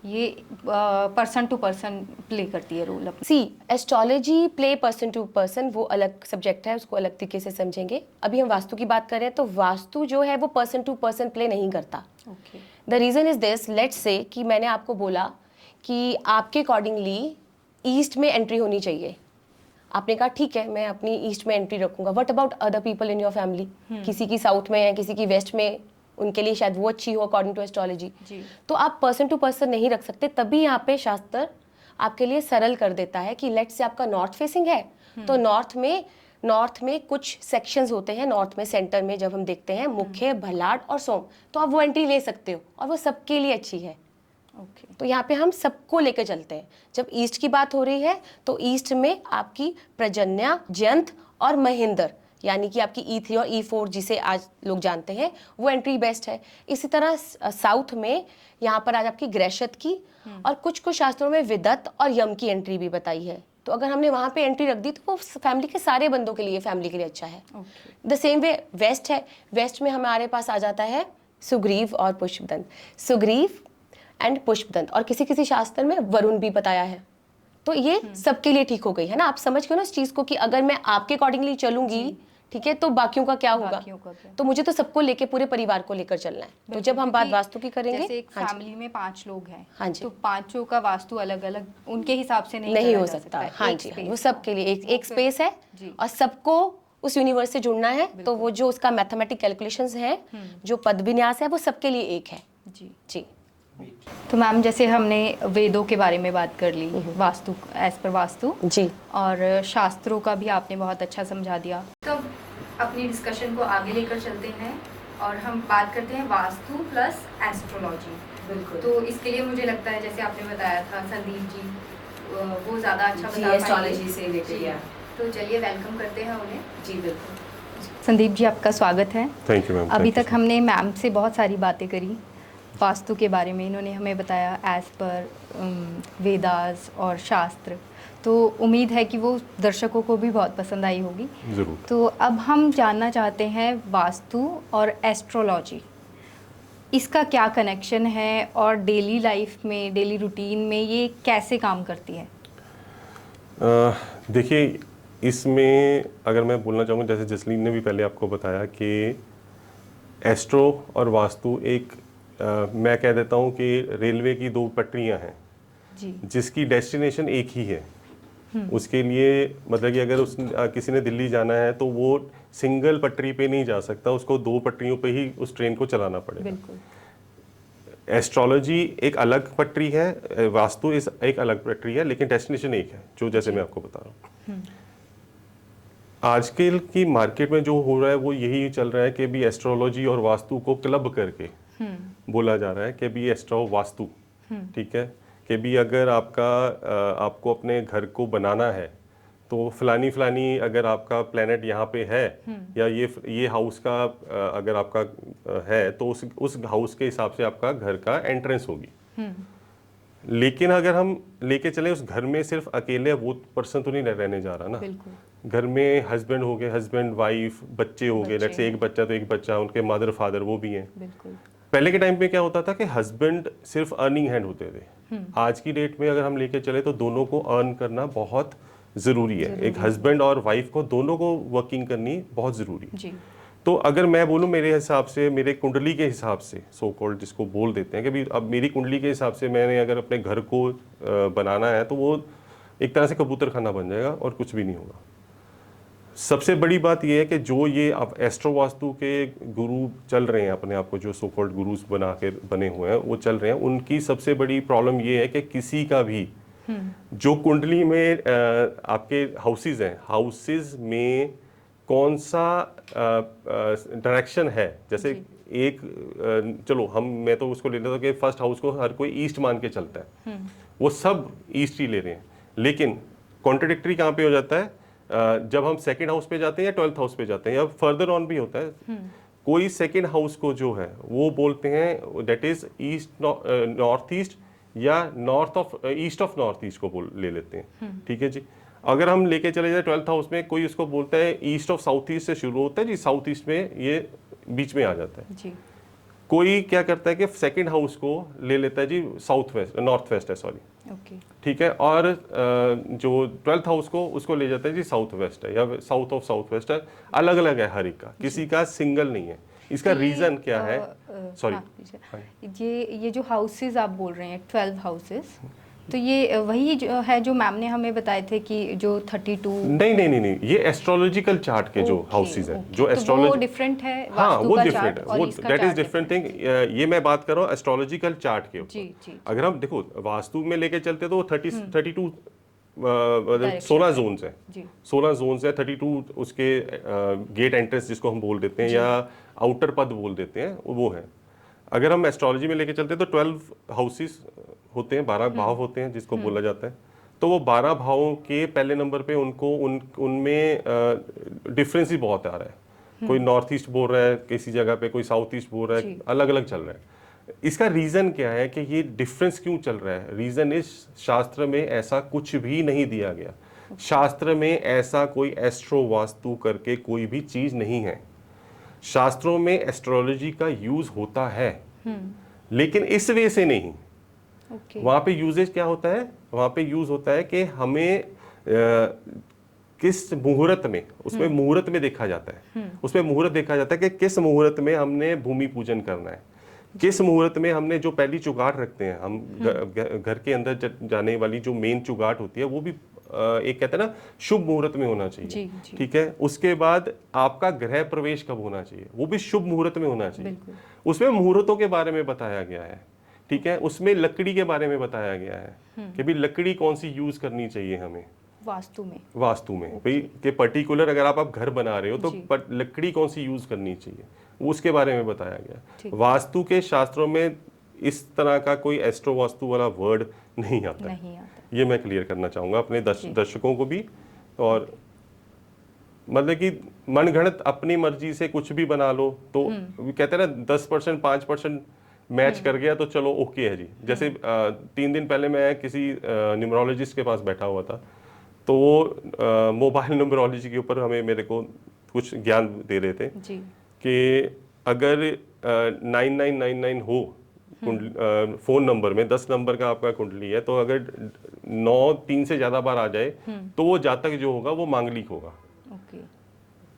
ये पर्सन टू पर्सन प्ले करती है रोल अपना। See astrology play person to person, वो अलग सब्जेक्ट है, उसको अलग तरीके से समझेंगे। अभी हम वास्तु की बात कर रहे हैं, तो वास्तु जो है वो पर्सन टू पर्सन प्ले नहीं करता। Okay, the reason is this, let's say कि मैंने आपको बोला कि आपके अकॉर्डिंगली ईस्ट में एंट्री होनी चाहिए। आपने कहा ठीक है, मैं अपनी ईस्ट में एंट्री रखूंगा। What about other people in your family? किसी की साउथ में है, किसी की वेस्ट में, उनके लिए शायद वो अच्छी हो अकॉर्डिंग टू एस्ट्रोलॉजी। तो आप पर्सन टू पर्सन नहीं रख सकते। तभी यहाँ पे शास्त्र आपके लिए सरल कर देता है कि लेट्स से आपका नॉर्थ फेसिंग है, तो नॉर्थ में कुछ सेक्शंस होते हैं। नॉर्थ में सेंटर में जब हम देखते हैं मुख्य, भलाड और सोम, तो आप वो एंट्री ले सकते हो और वो सबके लिए अच्छी है। ओके, तो यहाँ पे हम सबको लेकर चलते हैं। जब ईस्ट की बात हो रही है तो ईस्ट में आपकी प्रजन्या, जयंत और महेंद्र, यानी कि आपकी E3 और E4 जिसे आज लोग जानते हैं, वो एंट्री बेस्ट है। इसी तरह साउथ में यहाँ पर आज आपकी ग्रैशत की और कुछ शास्त्रों में विदत और यम की एंट्री भी बताई है। तो अगर हमने वहाँ पे एंट्री रख दी तो वो फैमिली के सारे बंदों के लिए, फैमिली के लिए अच्छा है। द सेम वे वेस्ट है। वेस्ट में हमारे पास आ जाता है सुग्रीव और पुष्पदंत, सुग्रीव एंड पुष्पदंत, और किसी किसी शास्त्र में वरुण भी बताया है। तो ये सबके लिए ठीक हो गई है ना। आप समझ गए ना इस चीज को कि अगर मैं आपके अकॉर्डिंगली चलूंगी, ठीक है, तो बाकियों का क्या होगा? तो मुझे तो सबको लेके, पूरे परिवार को लेकर चलना है। तो जब हम बात वास्तु की करेंगे, जैसे एक फैमिली में 5 लोग हैं, हाँ जी, तो पांचों का वास्तु अलग अलग उनके हिसाब से नहीं हो करा जा सकता। है। हाँ जी, वो सबके लिए एक स्पेस है और सबको उस यूनिवर्स से जुड़ना है। तो वो जो उसका मैथमेटिक कैलकुलेशंस है, जो पद विन्यास है, वो सबके लिए एक है। जी जी। तो मैम, जैसे हमने वेदों के बारे में बात कर ली, वास्तु एज पर वास्तु जी, और शास्त्रों का भी आपने बहुत अच्छा समझा दिया। तो अपनी डिस्कशन को आगे लेकर चलते हैं और हम बात करते हैं वास्तु प्लस एस्ट्रोलॉजी। बिल्कुल। तो इसके लिए मुझे लगता है, जैसे आपने बताया था संदीप जी, वो ज़्यादा अच्छा बता एस्ट्रोलॉजी से रिलेटेड पाएंगे। तो चलिए वेलकम करते हैं उन्हें। जी बिल्कुल। संदीप जी, आपका स्वागत है। Thank you ma'am. अभी तक हमने मैम से बहुत सारी बातें करी वास्तु के बारे में। इन्होंने हमें बताया एज पर वेदास और शास्त्र। तो उम्मीद है कि वो दर्शकों को भी बहुत पसंद आई होगी। ज़रूर। तो अब हम जानना चाहते हैं वास्तु और एस्ट्रोलॉजी, इसका क्या कनेक्शन है और डेली लाइफ में, डेली रूटीन में ये कैसे काम करती है? देखिए, इसमें अगर मैं बोलना चाहूँगा, जैसे जसलीन ने भी पहले आपको बताया कि एस्ट्रो और वास्तु एक मैं कह देता हूँ कि रेलवे की 2 पटरियाँ हैं जी, जिसकी डेस्टिनेशन एक ही है। उसके लिए मतलब कि अगर किसी ने दिल्ली जाना है तो वो सिंगल पटरी पे नहीं जा सकता, उसको 2 पटरियों पे ही उस ट्रेन को चलाना पड़ेगा। बिल्कुल। एस्ट्रोलॉजी एक अलग पटरी है, वास्तु इस एक अलग पटरी है, लेकिन डेस्टिनेशन एक है, जो जैसे मैं आपको बता रहा हूँ। आजकल की मार्केट में जो हो रहा है वो यही चल रहा है कि भी एस्ट्रोलॉजी और वास्तु को क्लब करके बोला जा रहा है कि भी एस्ट्रो वास्तु, ठीक है, कि भी अगर आपको अपने घर को बनाना है तो फलानी अगर आपका प्लेनेट यहाँ पे है या ये हाउस का अगर आपका है तो उस हाउस के हिसाब से आपका घर का एंट्रेंस होगी। लेकिन अगर हम लेके चले उस घर में सिर्फ अकेले वो पर्सन तो नहीं रहने जा रहा ना। घर में हस्बैंड हो गए, हस्बैंड वाइफ, बच्चे हो गए, लेट्स से एक बच्चा तो एक बच्चा, उनके मदर फादर वो भी हैं। पहले के टाइम पे क्या होता था कि हस्बैंड सिर्फ अर्निंग हैंड होते थे। आज की डेट में अगर हम लेके चले तो दोनों को अर्न करना बहुत ज़रूरी है। एक हस्बैंड और वाइफ को दोनों को वर्किंग करनी बहुत ज़रूरी है। तो अगर मैं बोलूँ मेरे हिसाब से, मेरे कुंडली के हिसाब से, सो कॉल्ड जिसको बोल देते हैं कि भाई अब मेरी कुंडली के हिसाब से मैंने अगर अपने घर को बनाना है तो वो एक तरह से कबूतर खाना बन जाएगा और कुछ भी नहीं होगा। सबसे बड़ी बात यह है कि जो ये अब एस्ट्रो वास्तु के गुरु चल रहे हैं, अपने आप को जो सो कॉल्ड गुरुज बने हुए हैं वो चल रहे हैं, उनकी सबसे बड़ी प्रॉब्लम ये है कि किसी का भी जो कुंडली में आपके हाउसेज हैं, हाउसेज में कौन सा डायरेक्शन है, जैसे एक चलो मैं तो उसको ले लेता हूँ कि फर्स्ट हाउस को हर कोई ईस्ट मान के चलता है, वो सब ईस्ट ही ले रहे हैं, लेकिन कॉन्ट्रडिक्टरी कहाँ पे हो जाता है जब हम सेकंड हाउस पे जाते हैं या 12th हाउस पे जाते हैं या फर्दर ऑन भी होता है। कोई सेकंड हाउस को जो है वो बोलते हैं that is east north east या ईस्ट ऑफ नॉर्थ ईस्ट को ले लेते हैं, ठीक है जी। अगर हम लेके चले जाए 12th हाउस में, कोई उसको बोलता है ईस्ट ऑफ साउथ ईस्ट से शुरू होता है जी, साउथ ईस्ट में ये बीच में आ जाता है जी। कोई क्या करता है कि सेकंड हाउस को ले लेता है जी साउथ वेस्ट, नॉर्थ वेस्ट है सॉरी, ओके ठीक है, और जो 12th हाउस को उसको ले जाता है जी साउथ वेस्ट है या साउथ ऑफ साउथ वेस्ट है। अलग अलग है हर एक का, किसी का सिंगल नहीं है। इसका रीजन क्या है? सॉरी, ये जो हाउसेस आप बोल रहे हैं 12 हाउसेस, तो ये वही जो है जो मैम ने हमें बताए थे कि जो 32। नहीं, ये एस्ट्रोलॉजिकल चार्ट के जो हाउसेस हैं, जो तो एस्ट्रोलॉजी, वो डिफरेंट है हाँ वास्तु वो का डिफरेंट चार्ट है, और वो इसका that is chart different thing. ये मैं बात कर रहा हूँ एस्ट्रोलॉजिकल चार्ट के जी ऊपर। जी अगर हम देखो वास्तु में लेके चलते तो 32 Direction 16 है। जोन्स हैं, जी 16 जोन्स है, 32 उसके गेट एंट्रेंस जिसको हम बोल देते हैं या आउटर पद बोल देते हैं, वो है। अगर हम एस्ट्रोलॉजी में लेके चलते हैं तो 12 हाउसेस होते हैं, 12 भाव होते हैं जिसको बोला जाता है। तो वो 12 भावों के पहले नंबर पे उनको उनमें डिफरेंस ही बहुत आ रहा है। कोई नॉर्थ ईस्ट बोल रहा है किसी जगह पे, कोई साउथ ईस्ट बोल रहा है, अलग अलग चल रहा है। इसका रीजन क्या है कि ये डिफरेंस क्यों चल रहा है? रीजन इस शास्त्र में ऐसा कुछ भी नहीं दिया गया। शास्त्र में ऐसा कोई एस्ट्रो वास्तु करके कोई भी चीज नहीं है। शास्त्रों में एस्ट्रोलॉजी का यूज होता है, लेकिन इस वे से नहीं। ओके वहां पे यूजेज क्या होता है? वहां पे यूज होता है कि हमें किस मुहूर्त में, उसमें मुहूर्त में देखा जाता है, उसमें मुहूर्त देखा जाता है कि किस मुहूर्त में हमने भूमि पूजन करना है, किस मुहूर्त में हमने जो पहली चुगाट रखते हैं हम घर के अंदर जाने वाली जो मेन चुगाट होती है वो भी एक कहते हैं ना शुभ मुहूर्त में होना चाहिए। जी, जी। ठीक है, उसके बाद आपका गृह प्रवेश कब होना चाहिए, वो भी शुभ मुहूर्त में होना चाहिए। उसमें मुहूर्तों के बारे में बताया गया है। ठीक है, उसमें लकड़ी के बारे में बताया गया है कि भाई लकड़ी कौन सी यूज करनी चाहिए हमें वास्तु में भाई कि पर्टिकुलर अगर आप घर बना रहे हो तो लकड़ी कौन सी यूज करनी चाहिए, उसके बारे में बताया गया। वास्तु के शास्त्रों में इस तरह का कोई एस्ट्रो वास्तु वाला वर्ड नहीं आता, ये मैं क्लियर करना चाहूंगा अपने दर्शकों को भी। और मतलब कि मनगढ़ंत अपनी मर्जी से कुछ भी बना लो तो कहते हैं ना 10% 5% मैच कर गया तो चलो ओके है जी। जैसे 3 दिन पहले मैं किसी न्यूमरोलॉजिस्ट के पास बैठा हुआ था, तो वो मोबाइल न्यूमरोलॉजी के ऊपर हमें मेरे को कुछ ज्ञान दे रहे थे कि अगर 9999 हो फोन नंबर में, 10 नंबर का आपका कुंडली है, तो अगर 9 3 से ज्यादा बार आ जाए तो वो जातक जो होगा वो मांगलिक होगा।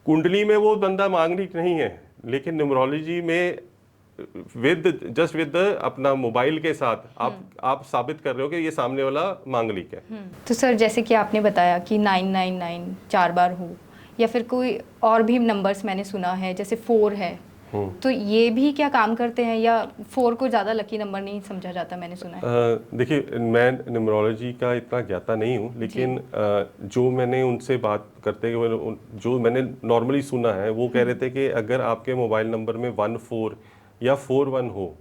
कुंडली में वो बंदा मांगलिक नहीं है, लेकिन न्यूमरोलॉजी में विद अपना मोबाइल के साथ आप साबित कर रहे हो कि ये सामने वाला मांगलिक है। तो सर जैसे कि आपने बताया कि 999 4 बार हो, या फिर कोई और भी नंबर्स मैंने सुना है जैसे 4 है, तो ये भी क्या काम करते हैं या 4 को ज़्यादा लकी नंबर नहीं समझा जाता, मैंने सुना है? देखिए मैं न्यूमरोलॉजी का इतना ज्ञाता नहीं हूँ, लेकिन जो मैंने उनसे बात करते हुए जो मैंने नॉर्मली सुना है वो कह रहे थे कि अगर आपके मोबाइल नंबर में 14 या 41 हो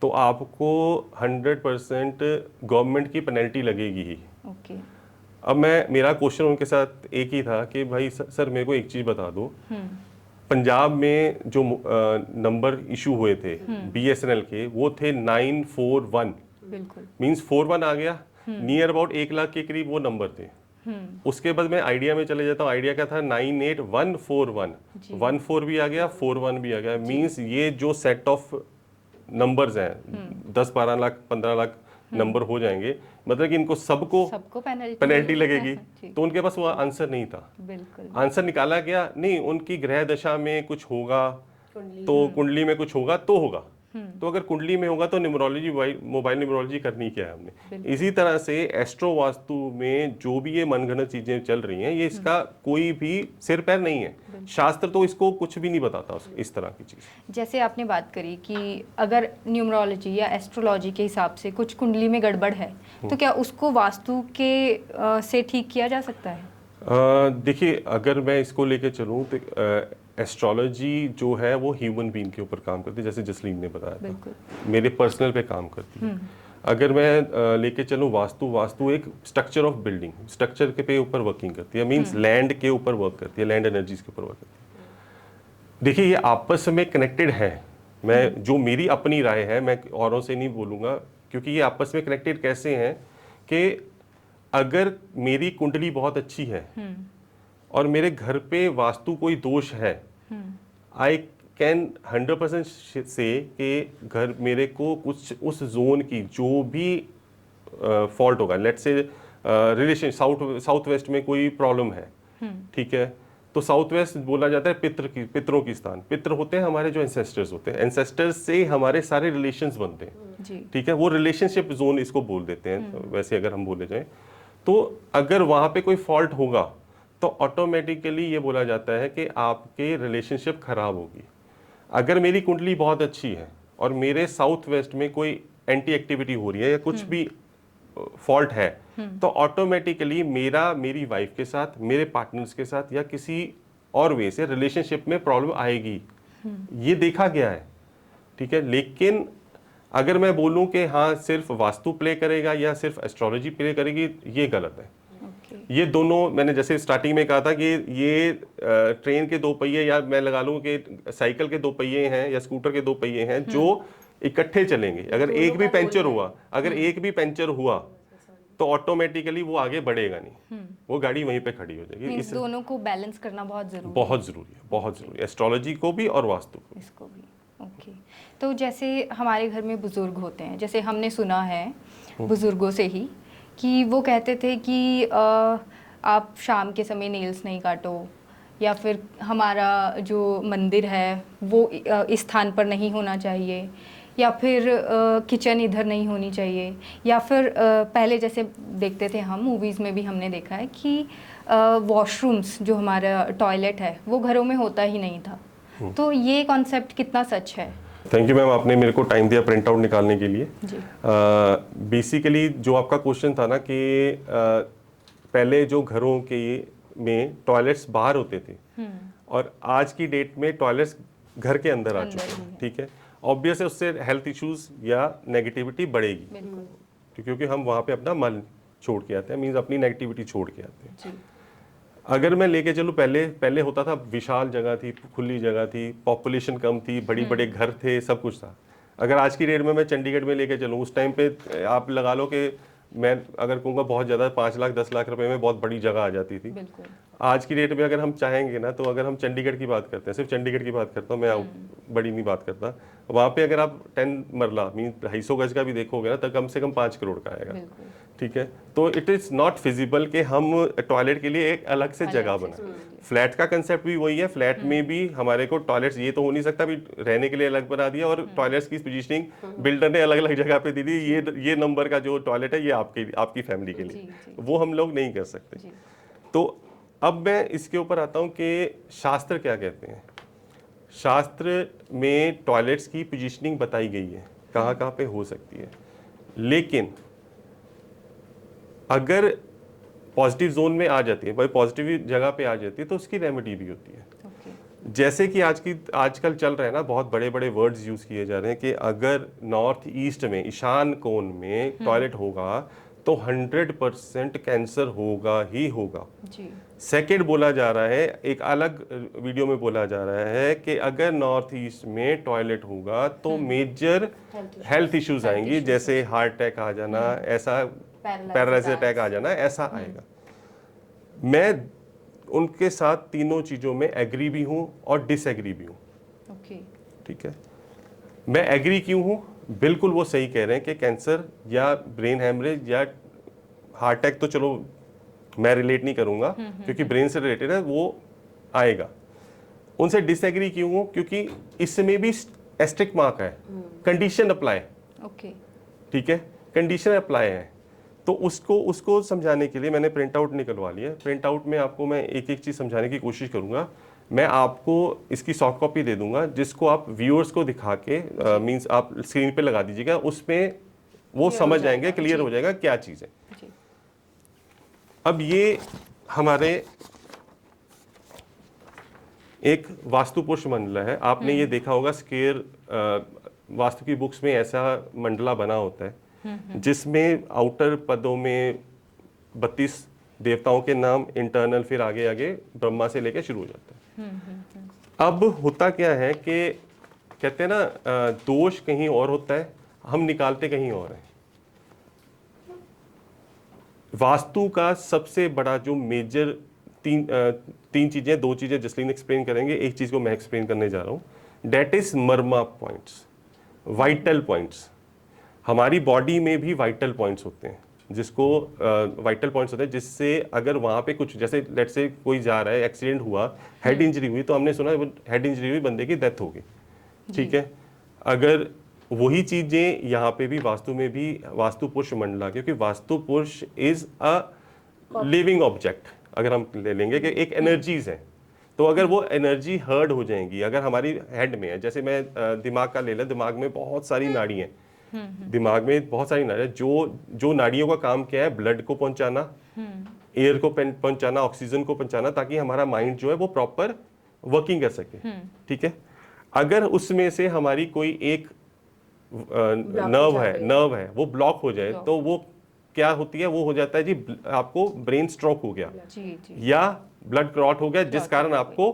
तो आपको 100% गवर्नमेंट की पेनल्टी लगेगी ही। अब मेरा क्वेश्चन उनके साथ एक ही था कि भाई सर मेरे को एक चीज़ बता दो, पंजाब में जो नंबर इशू हुए थे BSNL के, वो थे 941, मींस 41 आ गया, नियर अबाउट 1 लाख के करीब वो नंबर थे। उसके बाद मैं आइडिया में चले जाता हूँ, आइडिया का था 98141, 14 भी आ गया, 41 भी आ गया, मींस ये जो सेट ऑफ नंबर्स हैं 10-12 लाख 15 लाख नंबर हो जाएंगे, मतलब कि इनको सबको पेनल्टी लगेगी। तो उनके पास वो आंसर नहीं था। आंसर निकाला गया नहीं, उनकी ग्रह दशा में कुछ होगा तो कुंडली में कुछ होगा तो होगा, तो अगर कुंडली में होगा तो न्यूमरोलॉजी मोबाइल न्यूमरोलॉजी करनी क्या है हमने। इसी तरह से एस्ट्रो वास्तु में जो भी ये मनगढ़ंत चीजें चल रही हैं, ये इसका कोई भी सिर पैर नहीं है। शास्त्र तो इसको कुछ भी नहीं बताता इस तरह की चीज। जैसे आपने बात करी कि अगर न्यूमरोलॉजी या एस्ट्रोलॉजी के हिसाब से कुछ कुंडली में गड़बड़ है, तो क्या उसको वास्तु के से ठीक किया जा सकता है? देखिए अगर मैं इसको लेके चलूँ तो एस्ट्रोलॉजी जो है वो ह्यूमन बीइंग के ऊपर काम करती है, जैसे जसलीन ने बताया था, मेरे पर्सनल पे काम करती है। अगर मैं लेके चलूँ वास्तु एक स्ट्रक्चर ऑफ बिल्डिंग, स्ट्रक्चर के पे ऊपर वर्किंग करती है, मींस लैंड के ऊपर वर्क करती है, लैंड एनर्जीज के ऊपर वर्क करती है। देखिए ये आपस में कनेक्टेड है। मैं जो मेरी अपनी राय है, मैं औरों से नहीं बोलूँगा, क्योंकि ये आपस में कनेक्टेड कैसे हैं कि अगर मेरी कुंडली बहुत अच्छी है और मेरे घर पे वास्तु कोई दोष है, आई कैन 100% से कि घर मेरे को कुछ उस जोन की जो भी फॉल्ट होगा, let's say relation south west में कोई प्रॉब्लम है, ठीक है, तो साउथ वेस्ट बोला जाता है पितरों की स्थान। पितर होते हैं हमारे जो एंसेस्टर्स होते हैं, एंसेस्टर्स से हमारे सारे रिलेशंस बनते हैं, ठीक है, वो रिलेशनशिप जोन इसको बोल देते हैं वैसे अगर हम बोले जाएं। तो अगर वहाँ पे कोई फॉल्ट होगा तो ऑटोमेटिकली ये बोला जाता है कि आपके रिलेशनशिप खराब होगी। अगर मेरी कुंडली बहुत अच्छी है और मेरे साउथ वेस्ट में कोई एंटी एक्टिविटी हो रही है या कुछ भी फॉल्ट है, तो ऑटोमेटिकली मेरी वाइफ के साथ, मेरे पार्टनर्स के साथ या किसी और वे से रिलेशनशिप में प्रॉब्लम आएगी। ये देखा गया है, ठीक है। लेकिन अगर मैं बोलूं कि हाँ सिर्फ वास्तु प्ले करेगा या सिर्फ एस्ट्रोलॉजी प्ले करेगी, ये गलत है। ये दोनों, मैंने जैसे स्टार्टिंग में कहा था कि ये ट्रेन के दो पहिए या मैं लगा लूं कि साइकिल के दो पहिए हैं या स्कूटर के दो पहिए हैं जो इकट्ठे चलेंगे। अगर एक भी पंचर हुआ तो ऑटोमेटिकली वो आगे बढ़ेगा नहीं, वो गाड़ी वहीं पे खड़ी हो जाएगी। इस दोनों को बैलेंस करना बहुत जरूरी है, बहुत जरूरी है, एस्ट्रोलॉजी को भी और वास्तु को इसको भी। ओके, तो जैसे हमारे घर में बुजुर्ग होते हैं, जैसे हमने सुना है बुजुर्गों से ही कि वो कहते थे कि आप शाम के समय नेल्स नहीं काटो, या फिर हमारा जो मंदिर है वो इस स्थान पर नहीं होना चाहिए, या फिर किचन इधर नहीं होनी चाहिए, या फिर पहले जैसे देखते थे हम मूवीज़ में भी हमने देखा है कि वॉशरूम्स जो हमारा टॉयलेट है वो घरों में होता ही नहीं था। तो ये कॉन्सेप्ट कितना सच है? थैंक यू मैम, आपने मेरे को टाइम दिया प्रिंट आउट निकालने के लिए। जी। बेसिकली जो आपका क्वेश्चन था ना कि पहले जो घरों के में टॉयलेट्स बाहर होते थे और आज की डेट में टॉयलेट्स घर के अंदर आ चुके हैं, ठीक है। ऑब्वियस है उससे हेल्थ इश्यूज या नेगेटिविटी बढ़ेगी, क्योंकि हम वहाँ पे अपना मल छोड़ के आते हैं, मीन्स अपनी नेगेटिविटी छोड़ के आते हैं। जी। अगर मैं लेके चलूँ, पहले होता था, विशाल जगह थी, खुली जगह थी, पॉपुलेशन कम थी, बड़ी बड़े घर थे, सब कुछ था। अगर आज की डेट में मैं चंडीगढ़ में लेके चलूँ, उस टाइम पे आप लगा लो कि मैं अगर कहूँगा बहुत ज़्यादा 5 लाख 10 लाख रुपए में बहुत बड़ी जगह आ जाती थी। आज की डेट में अगर हम चाहेंगे ना, तो अगर हम चंडीगढ़ की बात करते हैं, सिर्फ चंडीगढ़ की बात करता हूँ मैं, बड़ी नहीं बात करता, वहाँ पे अगर आप 10 मरला मीन 250 गज का भी देखोगे ना, तो कम से कम 5 करोड़ का आएगा, ठीक है। तो इट इज़ नॉट फिजिबल कि हम टॉयलेट के लिए एक अलग से जगह बनाएं। फ्लैट का कंसेप्ट भी वही है, फ्लैट में भी हमारे को टॉयलेट्स, ये तो हो नहीं सकता भी रहने के लिए अलग बना दिया और टॉयलेट्स की पोजीशनिंग बिल्डर ने अलग अलग जगह पे दी थी, ये नंबर का जो टॉयलेट है ये आपकी फैमिली के लिए, वो हम लोग नहीं कर सकते। तो अब मैं इसके ऊपर आता हूँ कि शास्त्र क्या कहते हैं। शास्त्र में टॉयलेट्स की पोजीशनिंग बताई गई है, कहाँ कहाँ पे हो सकती है, लेकिन अगर पॉजिटिव जोन में आ जाती है, भाई पॉजिटिव जगह पे आ जाती है, तो उसकी रेमेडी भी होती है। जैसे कि आजकल चल रहा है ना, बहुत बड़े बड़े वर्ड्स यूज किए जा रहे हैं कि अगर नॉर्थ ईस्ट में, ईशान कोण में टॉयलेट होगा तो 100% कैंसर होगा ही होगा। सेकेंड बोला जा रहा है, एक अलग वीडियो में बोला जा रहा है कि अगर नॉर्थ ईस्ट में टॉयलेट होगा तो मेजर हेल्थ इश्यूज आएंगी, जैसे हार्ट अटैक आ जाना, ऐसा पैरालिसिस अटैक आ जाना, ऐसा आएगा। मैं उनके साथ तीनों चीज़ों में एग्री भी हूँ और डिसएग्री भी हूँ, ठीक है। मैं एग्री क्यों हूँ? बिल्कुल वो सही कह रहे हैं कि कैंसर या ब्रेन हैमरेज या हार्ट अटैक तो चलो मैं रिलेट नहीं करूँगा क्योंकि ब्रेन से रिलेटेड है, वो आएगा। उनसे डिसएग्री क्यों हूँ? क्योंकि इसमें भी एस्टेरिक मार्क है, कंडीशन अप्लाई, ठीक है, कंडीशन अप्लाई है। तो उसको समझाने के लिए मैंने प्रिंट आउट निकलवा लिया। प्रिंट आउट में आपको मैं एक एक चीज़ समझाने की कोशिश करूँगा। मैं आपको इसकी सॉफ्ट कॉपी दे दूंगा, जिसको आप व्यूअर्स को दिखा के मींस आप स्क्रीन पे लगा दीजिएगा, उसमें वो समझ जाएंगे, क्लियर हो जाएगा क्या चीज़ है। अब ये हमारे एक वास्तु पुरुष मंडला है, आपने ये देखा होगा स्क्वायर, वास्तु की बुक्स में ऐसा मंडला बना होता है जिसमें आउटर पदों में 32 देवताओं के नाम, इंटरनल फिर आगे आगे ब्रह्मा से लेके शुरू हो जाता है। अब होता क्या है कि कहते हैं ना, दोष कहीं और होता है, हम निकालते कहीं और हैं। वास्तु का सबसे बड़ा जो मेजर तीन चीजें, 2 चीजें जसलीन एक्सप्लेन करेंगे, एक चीज को मैं एक्सप्लेन करने जा रहा हूँ। That is marma points, vital points. हमारी बॉडी में भी वाइटल पॉइंट्स होते हैं, जिसको वाइटल पॉइंट्स होते हैं, जिससे अगर वहाँ पे कुछ, जैसे लेट्स से कोई जा रहा है, एक्सीडेंट हुआ, हेड इंजरी हुई, तो हमने सुना हेड इंजरी हुई, बंदे की डेथ हो गई, ठीक है। अगर वही चीजें यहाँ पे भी वास्तु में भी वास्तु पुरुष मंडला, क्योंकि वास्तु पुरुष इज अ लिविंग ऑब्जेक्ट, अगर हम ले लेंगे कि एक एनर्जीज है, तो अगर वो एनर्जी हर्ड हो जाएंगी, अगर हमारी हेड में है, जैसे मैं दिमाग का ले लें, दिमाग में बहुत सारी नाड़ी हैं, दिमाग में बहुत सारी नाड़ियाँ, जो नाड़ियों का काम क्या है, ब्लड को पहुंचाना, एयर को पहुंचाना, ऑक्सीजन को पहुंचाना, ताकि हमारा माइंड जो है वो प्रॉपर वर्किंग कर सके, ठीक है। अगर उसमें से हमारी कोई एक नर्व है वो ब्लॉक हो जाए, तो वो क्या होती है, वो हो जाता है जी, आपको ब्रेन स्ट्रोक हो गया, या ब्लड क्लॉट हो गया, जिस कारण आपको,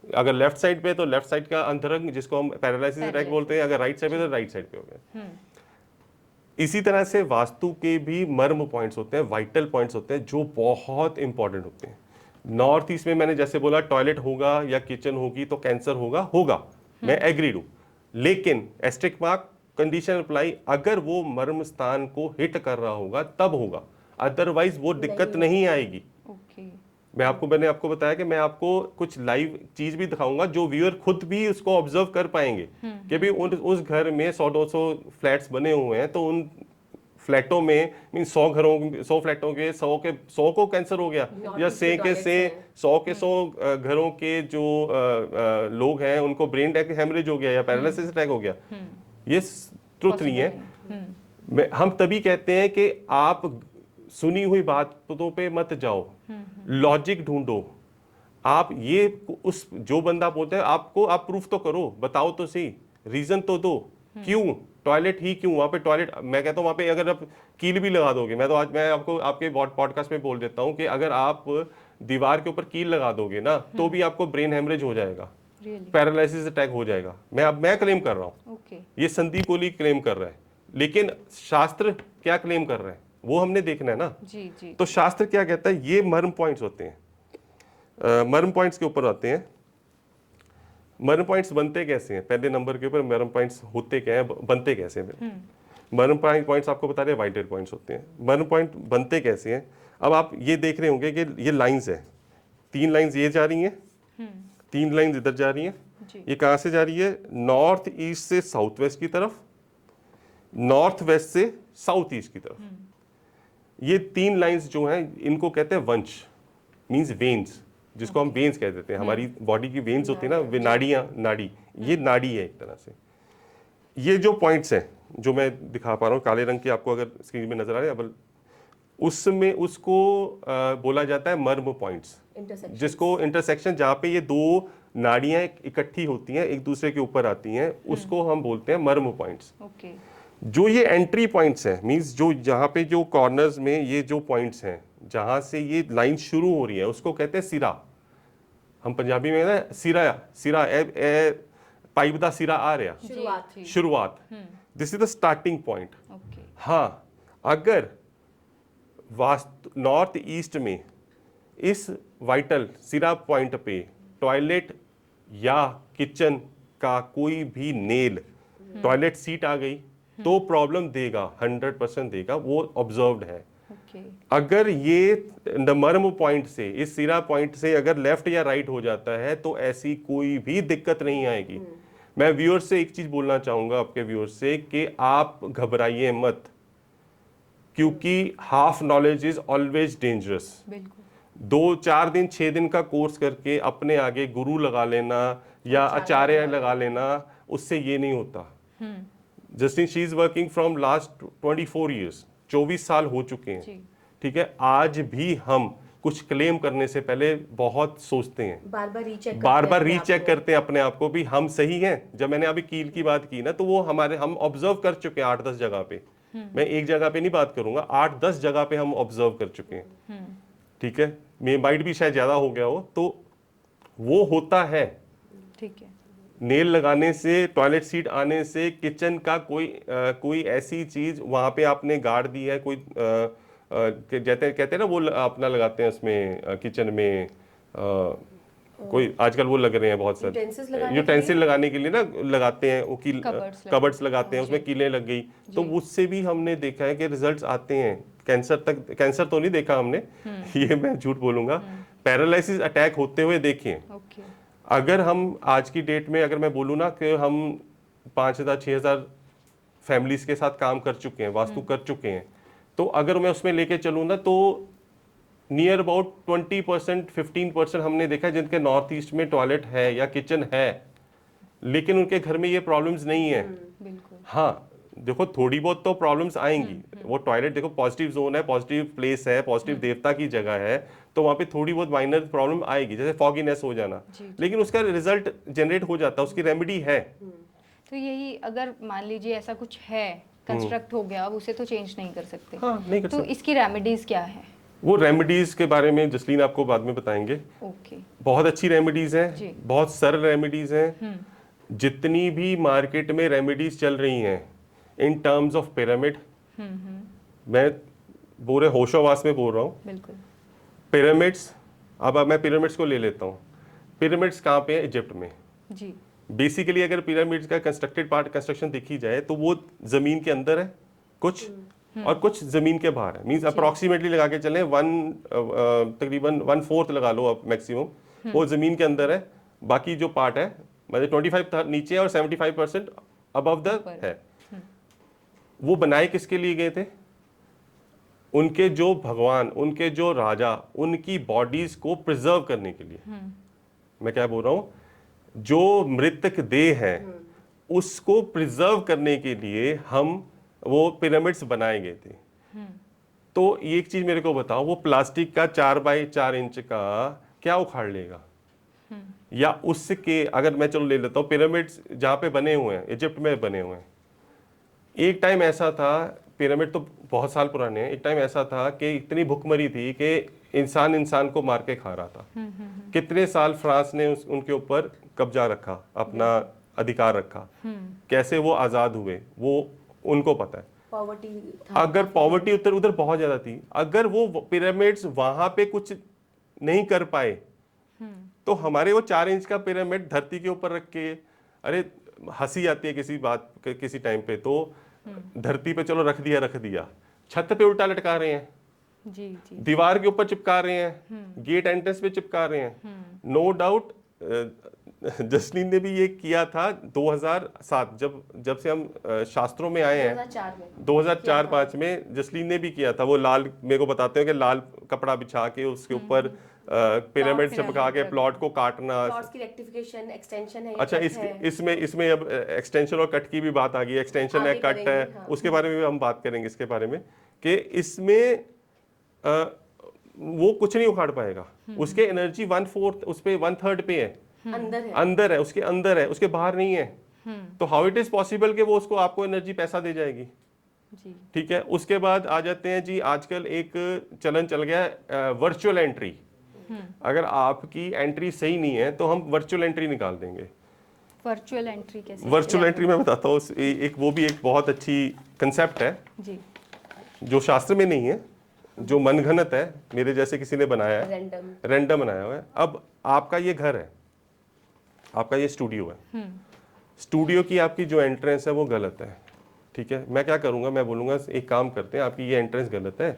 अगर लेफ्ट साइड पे तो लेफ्ट साइड का अंतरंग, जिसको हम पैरालिसिस अटैक बोलते हैं, अगर राइट साइड पे तो राइट साइड पे हो गया। इसी तरह से वास्तु के भी मर्म पॉइंट्स होते हैं, वाइटल पॉइंट्स होते हैं, जो बहुत इंपॉर्टेंट होते हैं। नॉर्थ ईस्ट में मैंने जैसे बोला, टॉयलेट होगा या किचन होगी तो कैंसर होगा, मैं एग्रीड हूं, लेकिन एस्टेरिक मार्क, कंडीशन अप्लाई, अगर वो मर्म स्थान को हिट कर रहा होगा तब होगा, अदरवाइज वो दिक्कत नहीं आएगी। मैंने आपको बताया कि मैं आपको कुछ लाइव चीज भी दिखाऊंगा, जो व्यूअर खुद भी उसको ऑब्जर्व कर पाएंगे कि भी उस घर में 100-200 फ्लैट्स बने हुए हैं, तो उन फ्लैटों में, मीन 100 फ्लैटों के 100 को कैंसर हो गया, या 100 के 100 घरों के जो लोग हैं उनको ब्रेन हेमरेज हो गया या पैरालिसिस अटैक हो गया। ये ट्रुथ नहीं है। हम तभी कहते हैं कि आप सुनी हुई बातों पे मत जाओ, लॉजिक ढूंढो। आप ये उस जो बंदा बोलते हैं, आपको आप प्रूफ तो करो, बताओ तो सही, रीजन तो दो, क्यों टॉयलेट ही क्यों वहां पे टॉयलेट। मैं कहता हूं वहां पे अगर आप कील भी लगा दोगे, मैं आपको आपके पॉडकास्ट में बोल देता हूं कि अगर आप दीवार के ऊपर कील लगा दोगे ना, तो भी आपको ब्रेन हेमरेज हो जाएगा, पैरालिसिस अटैक हो जाएगा। मैं क्लेम कर रहा हूँ, ये संदीप ओली क्लेम कर रहा है, लेकिन शास्त्र क्या क्लेम कर रहा है वो हमने देखना है ना। जी। तो शास्त्र क्या कहता है, ये मर्म पॉइंट्स होते हैं। मर्म पॉइंट्स के ऊपर आते हैं। मर्म पॉइंट्स बनते कैसे हैं, पहले नंबर के ऊपर मर्म पॉइंट्स होते क्या हैं, बनते कैसे हैं। मर्म पॉइंट्स आपको बता रहे वाइटल पॉइंट्स होते हैं। मर्म पॉइंट बनते कैसे हैं, अब आप ये देख रहे होंगे कि ये लाइंस है, 3 लाइंस ये जा रही हैं, 3 लाइंस इधर जा रही हैं। ये कहाँ से जा रही है, नॉर्थ ईस्ट से साउथ वेस्ट की तरफ, नॉर्थ वेस्ट से साउथ ईस्ट की तरफ। ये 3 लाइंस जो हैं, इनको कहते हैं वंश, मींस वेन्स, जिसको हम वेन्स कह देते हैं। हमारी बॉडी की वेन्स होती है ना, वे नाड़ी, ये नाड़ी है एक तरह से। ये जो पॉइंट्स हैं जो मैं दिखा पा रहा हूँ, काले रंग की आपको अगर स्क्रीन में नजर आ रहे हैं, उसमें उसको बोला जाता है मर्म पॉइंट्स, जिसको इंटरसेक्शन, जहाँ पे ये 2 नाड़ियां इकट्ठी होती हैं, एक दूसरे के ऊपर आती हैं, उसको हम बोलते हैं मर्म पॉइंट्स। जो ये एंट्री पॉइंट्स हैं, मींस जो जहाँ पे जो कॉर्नर्स में ये जो पॉइंट्स हैं, जहाँ से ये लाइन शुरू हो रही है, उसको कहते हैं सिरा। हम पंजाबी में ना सिरा पाइप दा सिरा आ रहा, शुरुआत, this is the starting point. हाँ, अगर वास्तु नॉर्थ ईस्ट में इस वाइटल सिरा पॉइंट पे टॉयलेट या किचन का कोई भी नेल, टॉयलेट सीट आ गई तो प्रॉब्लम देगा, 100% देगा, वो ऑब्जर्व्ड है। अगर ये मर्म पॉइंट से, इस सिरा पॉइंट से अगर लेफ्ट या राइट हो जाता है, तो ऐसी कोई भी दिक्कत नहीं आएगी। मैं व्यूअर्स से एक चीज बोलना चाहूंगा, आपके व्यूअर्स से, कि आप घबराइए मत, क्योंकि half knowledge is always dangerous. 2-4 दिन 6 दिन का कोर्स करके अपने आगे गुरु लगा लेना या आचार्य लगा लेना, उससे ये नहीं होता। Justin, she is working from last 24 years, 24 साल हो चुके हैं, ठीक है। आज भी हम कुछ क्लेम करने से पहले बहुत सोचते हैं, बार बार रीचेक करते हैं अपने आप को भी, हम सही हैं। जब मैंने अभी कील की बात की ना, तो वो हम ऑब्जर्व कर चुके हैं 8-10 जगह पे, मैं एक जगह पे नहीं बात करूंगा, 8-10 जगह पे हम ऑब्जर्व कर चुके हैं, ठीक है। मे माइट भी शायद ज्यादा हो गया हो, तो वो होता है, ठीक है। नेल लगाने से, टॉयलेट सीट आने से, किचन का कोई ऐसी चीज वहां पे आपने गाड़ दी है, कोई कहते हैं ना, वो अपना लगाते हैं उसमें किचन में कोई आजकल वो लग रहे हैं बहुत सारे यूटेंसिल लगाने के लिए ना लगाते हैं, वो कबर्ड्स लगाते हैं, उसमें कीलें लग गई, तो उससे भी हमने देखा है कि रिजल्ट्स आते हैं। कैंसर तो नहीं देखा हमने, ये मैं झूठ बोलूंगा, पैरालिसिस अटैक होते हुए देखे। अगर हम आज की डेट में अगर मैं बोलूँ ना कि हम 5,000 6,000 फैमिलीज के साथ काम कर चुके हैं, वास्तु कर चुके हैं, तो अगर मैं उसमें लेके चलूँ ना तो नियर अबाउट 20% 15% हमने देखा है जिनके नॉर्थ ईस्ट में टॉयलेट है या किचन है, लेकिन उनके घर में ये प्रॉब्लम्स नहीं है। हाँ देखो थोड़ी बहुत तो प्रॉब्लम्स आएंगी, वो टॉयलेट देखो पॉजिटिव जोन है, पॉजिटिव प्लेस है, पॉजिटिव देवता की जगह है, तो वहाँ पे थोड़ी बहुत माइनर प्रॉब्लम आएगी, जैसे फॉगीनेस हो जाना, लेकिन उसका रिजल्ट जनरेट हो जाता है, उसकी रेमेडी है। तो यही अगर मान लीजिए ऐसा कुछ है, कंस्ट्रक्ट हो गया, अब उसे तो चेंज नहीं कर सकते। हाँ, नहीं कर तो सकते। इसकी रेमेडीज क्या है? वो रेमेडीज के बारे में जसलीन आपको बाद में बताएंगे। ओके। बहुत अच्छी रेमेडीज हैं, बहुत सरल रेमेडीज हैं। जितनी भी मार्केट में रेमेडीज चल रही हैं इन टर्म्स ऑफ पिरामिड, मैं पूरे होशोवास में बोल रहा हूँ, बिल्कुल। पिरामिड्स, अब मैं पिरामिड्स को ले लेता हूँ। पिरामिड्स कहाँ पे है? इजिप्ट में जी। बेसिकली अगर पिरामिड्स का कंस्ट्रक्टेड पार्ट कंस्ट्रक्शन देखी जाए तो वो जमीन के अंदर है कुछ, और कुछ जमीन के बाहर है। मींस अप्रोक्सीमेटली लगा के चलें तकरीबन 1/4 लगा लो अब मैक्सिमम, वो जमीन के अंदर है, बाकी जो पार्ट है मतलब 25 नीचे और 75% अबव द है। वो बनाए किसके लिए गए थे? उनके जो भगवान, उनके जो राजा, उनकी बॉडीज को प्रिजर्व करने के लिए। मैं क्या बोल रहा हूँ, जो मृतक देह है उसको प्रिजर्व करने के लिए हम वो पिरामिड्स बनाए गए थे। तो एक चीज मेरे को बताओ, वो प्लास्टिक का 4x4 इंच का क्या उखाड़ लेगा? या उसके अगर मैं चलो ले लेता हूँ, पिरामिड्स जहाँ पे बने हुए हैं इजिप्ट में बने हुए हैं, एक टाइम ऐसा था, पिरामिड तो बहुत साल पुराने हैं, एक टाइम ऐसा था कि इतनी भुखमरी थी कि इंसान को मार के खा रहा था। कितने साल फ्रांस ने उनके ऊपर कब्जा रखा, अपना अधिकार रखा, कैसे वो आजाद हुए वो उनको पता है। पॉवर्टी, अगर पॉवर्टी उधर बहुत ज्यादा थी, अगर वो पिरामिड्स वहां पे कुछ नहीं कर पाए तो हमारे वो 4 इंच का पिरामिड धरती के ऊपर रख के, अरे हंसी आती है किसी बात किसी टाइम पे, तो धरती पे चलो रख दिया, छत पे उल्टा लटका रहे हैं, जी। दीवार के ऊपर चिपका रहे हैं, गेट एंट्रेंस पे चिपका रहे हैं। नो डाउट जसलीन ने भी ये किया था 2007 जब से हम शास्त्रों में आए हैं, 2004-5 में जसलीन ने भी किया था। वो लाल, मेरे को बताते हैं कि लाल कपड़ा बिछा के उसके ऊपर पिरामिड चिपका के प्लॉट को काटना, प्लॉट्स की रेक्टिफिकेशन, एक्सटेंशन है। अच्छा, इसमें अब एक्सटेंशन और कट की भी बात आ गई। एक्सटेंशन है, कट है, हाँ। उसके बारे में भी हम बात करेंगे, इसके बारे में कि इसमें वो कुछ नहीं उखाड़ पाएगा। उसके एनर्जी 1/4 उस पे 1/3 पे है, अंदर है, उसके अंदर है, उसके बाहर नहीं है। तो हाउ इट इज पॉसिबल कि वो उसको आपको एनर्जी पैसा दे जाएगी? ठीक है। उसके बाद आ जाते हैं जी, आजकल एक चलन चल गया वर्चुअल एंट्री। अगर आपकी एंट्री सही नहीं है तो हम वर्चुअल एंट्री निकाल देंगे। वर्चुअल एंट्री कैसे? वर्चुअल एंट्री मैं बताता हूँ, एक वो भी एक बहुत अच्छी कंसेप्ट है जी, जो शास्त्र में नहीं है, जो मनगढ़ंत है, मेरे जैसे किसी ने बनाया है, रैंडम बनाया हुआ है। अब आपका ये घर है, आपका ये स्टूडियो है, स्टूडियो की आपकी जो एंट्रेंस है वो गलत है। ठीक है, मैं क्या करूंगा, मैं बोलूंगा एक काम करते हैं, आपकी ये एंट्रेंस गलत है,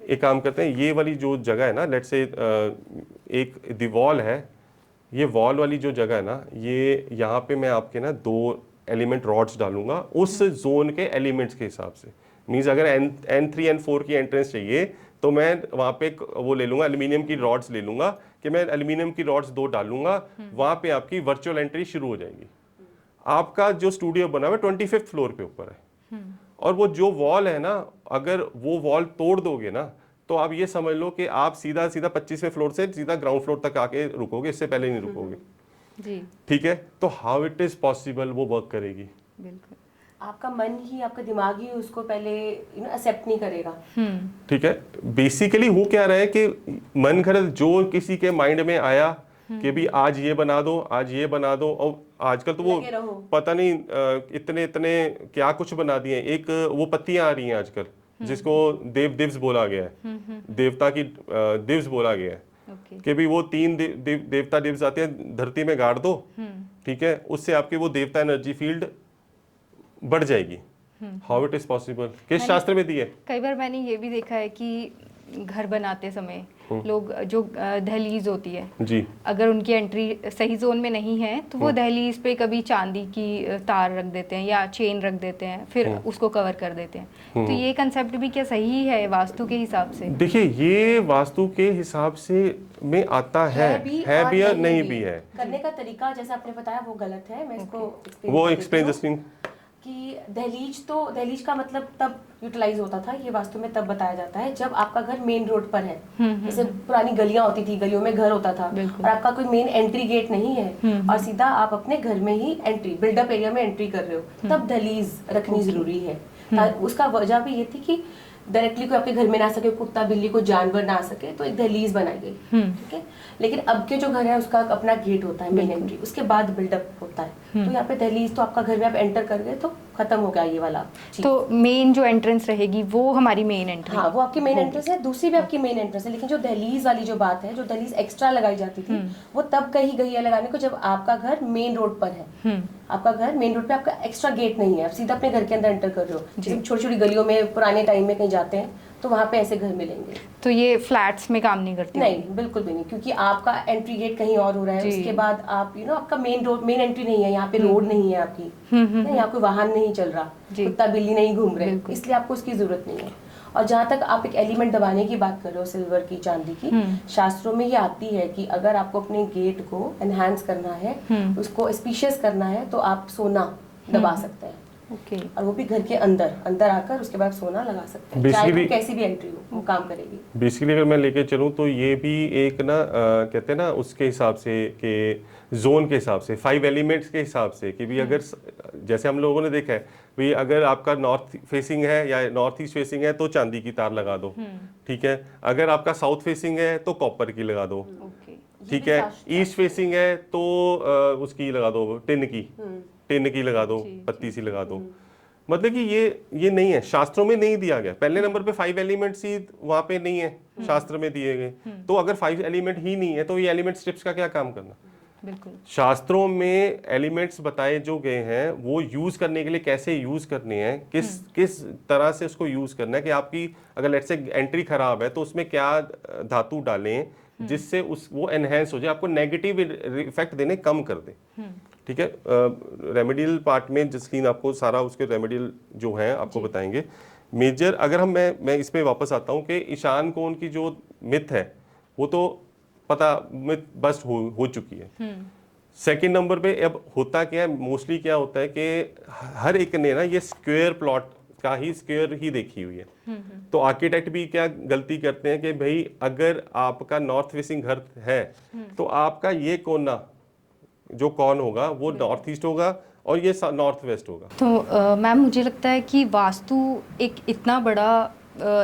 एक काम करते हैं, ये वाली जो जगह है ना, लेट्स से एक दी वॉल है, ये वॉल वाली जो जगह है ना, ये यहाँ पे मैं आपके ना 2 एलिमेंट रॉड्स डालूंगा उस जोन के एलिमेंट्स के हिसाब से। मीन्स अगर N3 N4 की एंट्रेंस चाहिए तो मैं वहाँ पे वो ले लूंगा, एल्यूमिनियम की रॉड्स ले लूंगा, कि मैं एल्यूमिनियम की रॉड्स 2 डालूंगा, वहाँ पे आपकी वर्चुअल एंट्री शुरू हो जाएगी। आपका जो स्टूडियो बना हुआ है 25th फ्लोर पे ऊपर है, और वो जो वॉल है ना, अगर वो वॉल तोड़ दोगे ना तो आप ये समझ लो कि आप सीधा 25वें फ्लोर से सीधा ग्राउंड फ्लोर तक आके रुकोगे, इससे पहले नहीं रुकोगे जी। ठीक है, तो हाउ इट इज पॉसिबल वो वर्क करेगी? बिल्कुल, आपका मन ही, आपका दिमाग ही उसको पहले एक्सेप्ट नहीं करेगा। ठीक है, बेसिकली हो क्या रहा है कि मन घड़त जो किसी के माइंड में आया कि भी आज ये बना दो, आज ये बना दो, और आजकल तो वो पता नहीं इतने क्या कुछ बना दिए। एक वो पत्तियां आ रही हैं आजकल जिसको दिव्स बोला गया है, देवता की दिव्स बोला गया है। ओके। कि भी वो 3 देवता डिव्स आते हैं, धरती में गाड़ दो, ठीक है, उससे आपकी वो देवता एनर्जी फील्ड बढ़ जाएगी। हाउ इट इज पॉसिबल, किस शास्त्र में दी है? कई बार मैंने ये भी देखा है कि घर बनाते समय लोग जो दहलीज होती है जी, अगर उनकी एंट्री सही जोन में नहीं है तो वो दहलीज पे कभी चांदी की तार रख देते हैं या चेन रख देते हैं, फिर उसको कवर कर देते हैं। तो ये कंसेप्ट भी क्या सही है वास्तु के हिसाब से? देखिए ये वास्तु के हिसाब से में आता है और भी या नहीं भी है। करने का तरीका जैसे आपने बताया वो गलत है। मैं इसको वो एक्सप्लेन जस्टिन। कि दहलीज का मतलब तब यूटिलाइज होता था, ये वास्तु में तब बताया जाता है जब आपका घर मेन रोड पर है। जैसे पुरानी गलियां होती थी, गलियों में घर होता था और आपका कोई मेन एंट्री गेट नहीं है और सीधा आप अपने घर में ही एंट्री बिल्डअप एरिया में एंट्री कर रहे हो, तब दहलीज रखनी जरूरी है। उसका वजह भी ये थी कि डायरेक्टली कोई आपके घर में ना आ सके, कुत्ता बिल्ली कोई जानवर ना आ सके, तो एक दहलीज बनाई गई, ठीक है। लेकिन अब के जो घर है उसका अपना गेट होता है, मेन एंट्री, उसके बाद बिल्डअप होता है। तो यहाँ पे दहलीज तो आपका घर में आप एंटर कर गए तो खत्म हो गया ये वाला चीज। तो मेन जो एंट्रेंस रहेगी वो हमारी मेन एंट्री? हाँ, वो आपकी मेन एंट्रेंस है, दूसरी भी आपकी मेन एंट्रेंस है। लेकिन जो दहलीज वाली जो बात है, जो दहलीज एक्स्ट्रा लगाई जाती थी, वो तब कही गई है लगाने को जब आपका घर मेन रोड पर है। आपका घर मेन रोड पे, आपका एक्स्ट्रा गेट नहीं है, आप सीधा अपने घर के अंदर एंटर कर रहे हो। जैसे छोटी छोटी गलियों में पुराने टाइम में कहीं जाते हैं तो वहाँ पे ऐसे घर मिलेंगे। तो ये फ्लैट्स में काम नहीं करती? नहीं, बिल्कुल भी नहीं, क्योंकि आपका एंट्री गेट कहीं और हो रहा है। उसके बाद आप आपका मेन एंट्री नहीं है, यहाँ पे रोड नहीं है आपकी, यहाँ कोई वाहन नहीं चल रहा, कुत्ता बिल्ली नहीं घूम रहे, इसलिए आपको उसकी जरूरत नहीं है। और जहाँ तक आप एक एलिमेंट दबाने की बात कर रहे हो, सिल्वर की, चांदी की, शास्त्रों में ये आती है कि अगर आपको अपने गेट को एनहांस करना है, उसको स्पीशियस करना है, तो आप सोना दबा सकते हैं। ओके। और वो भी घर के अंदर आकर उसके बाद सोना लगा सकते हैं, चाहे कैसी भी एंट्री हो वो काम करेगी। बेसिकली अगर मैं लेके चलूँ तो ये भी एक ना कहते हैं ना उसके हिसाब से कि जोन के हिसाब से 5 एलिमेंट्स के हिसाब से कि भी अगर जैसे हम लोगों ने देखा है भाई अगर आपका नॉर्थ फेसिंग है या नॉर्थ ईस्ट फेसिंग है तो चांदी की तार लगा दो, ठीक है। अगर आपका साउथ फेसिंग है तो कॉपर की लगा दो, ठीक है। ईस्ट फेसिंग है तो उसकी लगा दो, टिन की लगा दो, पत्ती सी लगा दो। मतलब कि ये नहीं है, शास्त्रों में नहीं दिया गया। पहले नंबर पे 5 एलिमेंट्स ही वहां पे नहीं है, शास्त्र में दिए गए। तो अगर 5 एलिमेंट ही नहीं है तो ये एलिमेंट स्ट्रिप्स का क्या काम करना? बिल्कुल। शास्त्रों में एलिमेंट्स बताए जो गए हैं वो यूज करने के लिए कैसे यूज करने हैं, किस तरह से उसको यूज करना है, कि आपकी अगर लेट्स से एंट्री खराब है तो उसमें क्या धातु डालें जिससे वो एनहेंस हो जाए, आपको नेगेटिव इफेक्ट देने कम कर दे, ठीक है। रेमेडियल पार्ट में जस्लीन आपको सारा उसके रेमेडियल जो है आपको बताएंगे। मेजर अगर मैं इसमें वापस आता हूँ कि ईशान कोण की जो मिथ है वो तो पता मिथ बस्ट हो चुकी है। सेकंड नंबर पे अब होता क्या है, मोस्टली क्या होता है कि हर एक ने ना ये स्क्वायर प्लॉट का ही स्क्वायर ही देखी हुई है। तो आर्किटेक्ट भी क्या गलती करते हैं कि भाई अगर आपका नॉर्थ फेसिंग घर है तो आपका ये कोना जो कौन होगा वो नॉर्थ ईस्ट होगा और ये नॉर्थ वेस्ट होगा। तो मैम मुझे लगता है कि वास्तु एक इतना बड़ा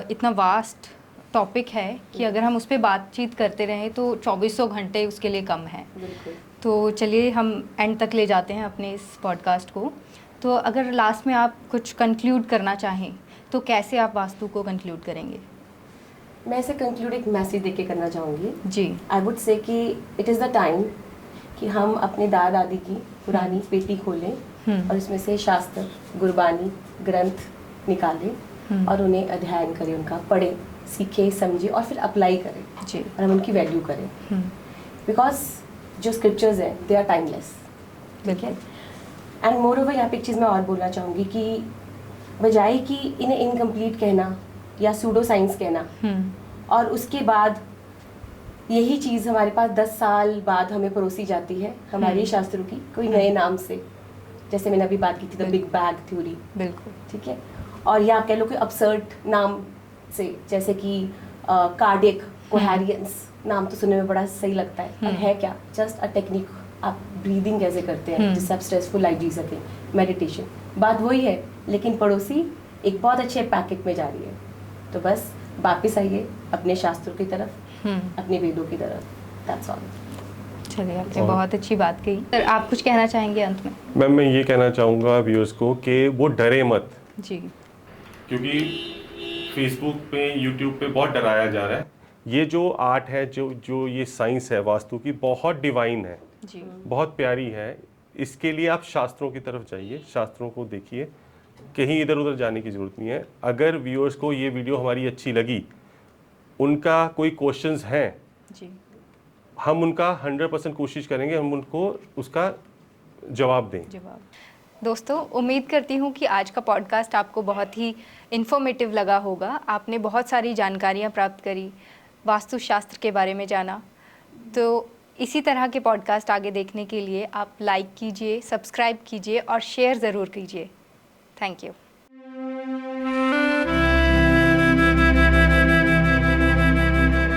इतना वास्ट टॉपिक है कि अगर हम उस पर बातचीत करते रहें तो 2400 घंटे उसके लिए कम है। तो चलिए हम एंड तक ले जाते हैं अपने इस पॉडकास्ट को। तो अगर लास्ट में आप कुछ कंक्लूड करना चाहें तो कैसे आप वास्तु को कंक्लूड करेंगे? मैं इसे कंक्लूड एक मैसेज देके करना चाहूँगी जी। आई वुड से कि इट इज़ द टाइम कि हम अपने दादा दादी की पुरानी पेटी खोलें और इसमें से शास्त्र, गुरबानी, ग्रंथ निकालें और उन्हें अध्ययन करें, उनका पढ़ें, सीखें, समझें और फिर अप्लाई करें जी। और हम उनकी वैल्यू करें। बिकॉज जो स्क्रिप्चर्स हैं दे आर टाइमलेस, ठीक है। एंड मोर ओवर यहाँ पे एक चीज़ मैं और बोलना चाहूँगी कि बजाय कि इन्हें इनकम्प्लीट कहना या सूडो साइंस कहना और उसके बाद यही चीज़ हमारे पास 10 साल बाद हमें परोसी जाती है हमारे शास्त्रों की कोई नए नाम से, जैसे मैंने अभी बात की थी द बिग बैंग थ्योरी, बिल्कुल, ठीक है। और या आप कह लो कि अपसर्ट नाम से, जैसे कि कार्डियक कोहेरेंस नाम तो सुनने में बड़ा सही लगता है, और है क्या, जस्ट अ टेक्निक। आप ब्रीदिंग कैसे करते हैं जिससे आप स्ट्रेसफुल लाइफ जी सकें, मेडिटेशन, बात वही है, लेकिन पड़ोसी एक बहुत अच्छे पैकेट में जा रही है। तो बस वापस आइए अपने शास्त्रों की तरफ, अपने वेदों की तरफ। That's all. चलिए, आपने बहुत अच्छी बात कही। सर आप कुछ कहना चाहेंगे अंत में? मैम मैं ये कहना चाहूँगा व्यूअर्स को कि वो डरे मत जी, क्योंकि फेसबुक पे यूट्यूब पे बहुत डराया जा रहा है ये जो आर्ट है, जो ये साइंस है वास्तु की, बहुत डिवाइन है जी। बहुत प्यारी है। इसके लिए आप शास्त्रों की तरफ जाइए, शास्त्रों को देखिए, कहीं इधर उधर जाने की ज़रूरत नहीं है। अगर व्यूअर्स को ये वीडियो हमारी अच्छी लगी, उनका कोई क्वेश्चंस हैं, जी। हम उनका 100% कोशिश करेंगे हम उनको उसका जवाब दें। जवाब। दोस्तों, उम्मीद करती हूँ कि आज का पॉडकास्ट आपको बहुत ही इन्फॉर्मेटिव लगा होगा। आपने बहुत सारी जानकारियाँ प्राप्त करी, वास्तुशास्त्र के बारे में जाना। तो इसी तरह के पॉडकास्ट आगे देखने के लिए आप लाइक कीजिए, सब्सक्राइब कीजिए और शेयर ज़रूर कीजिए। Thank you.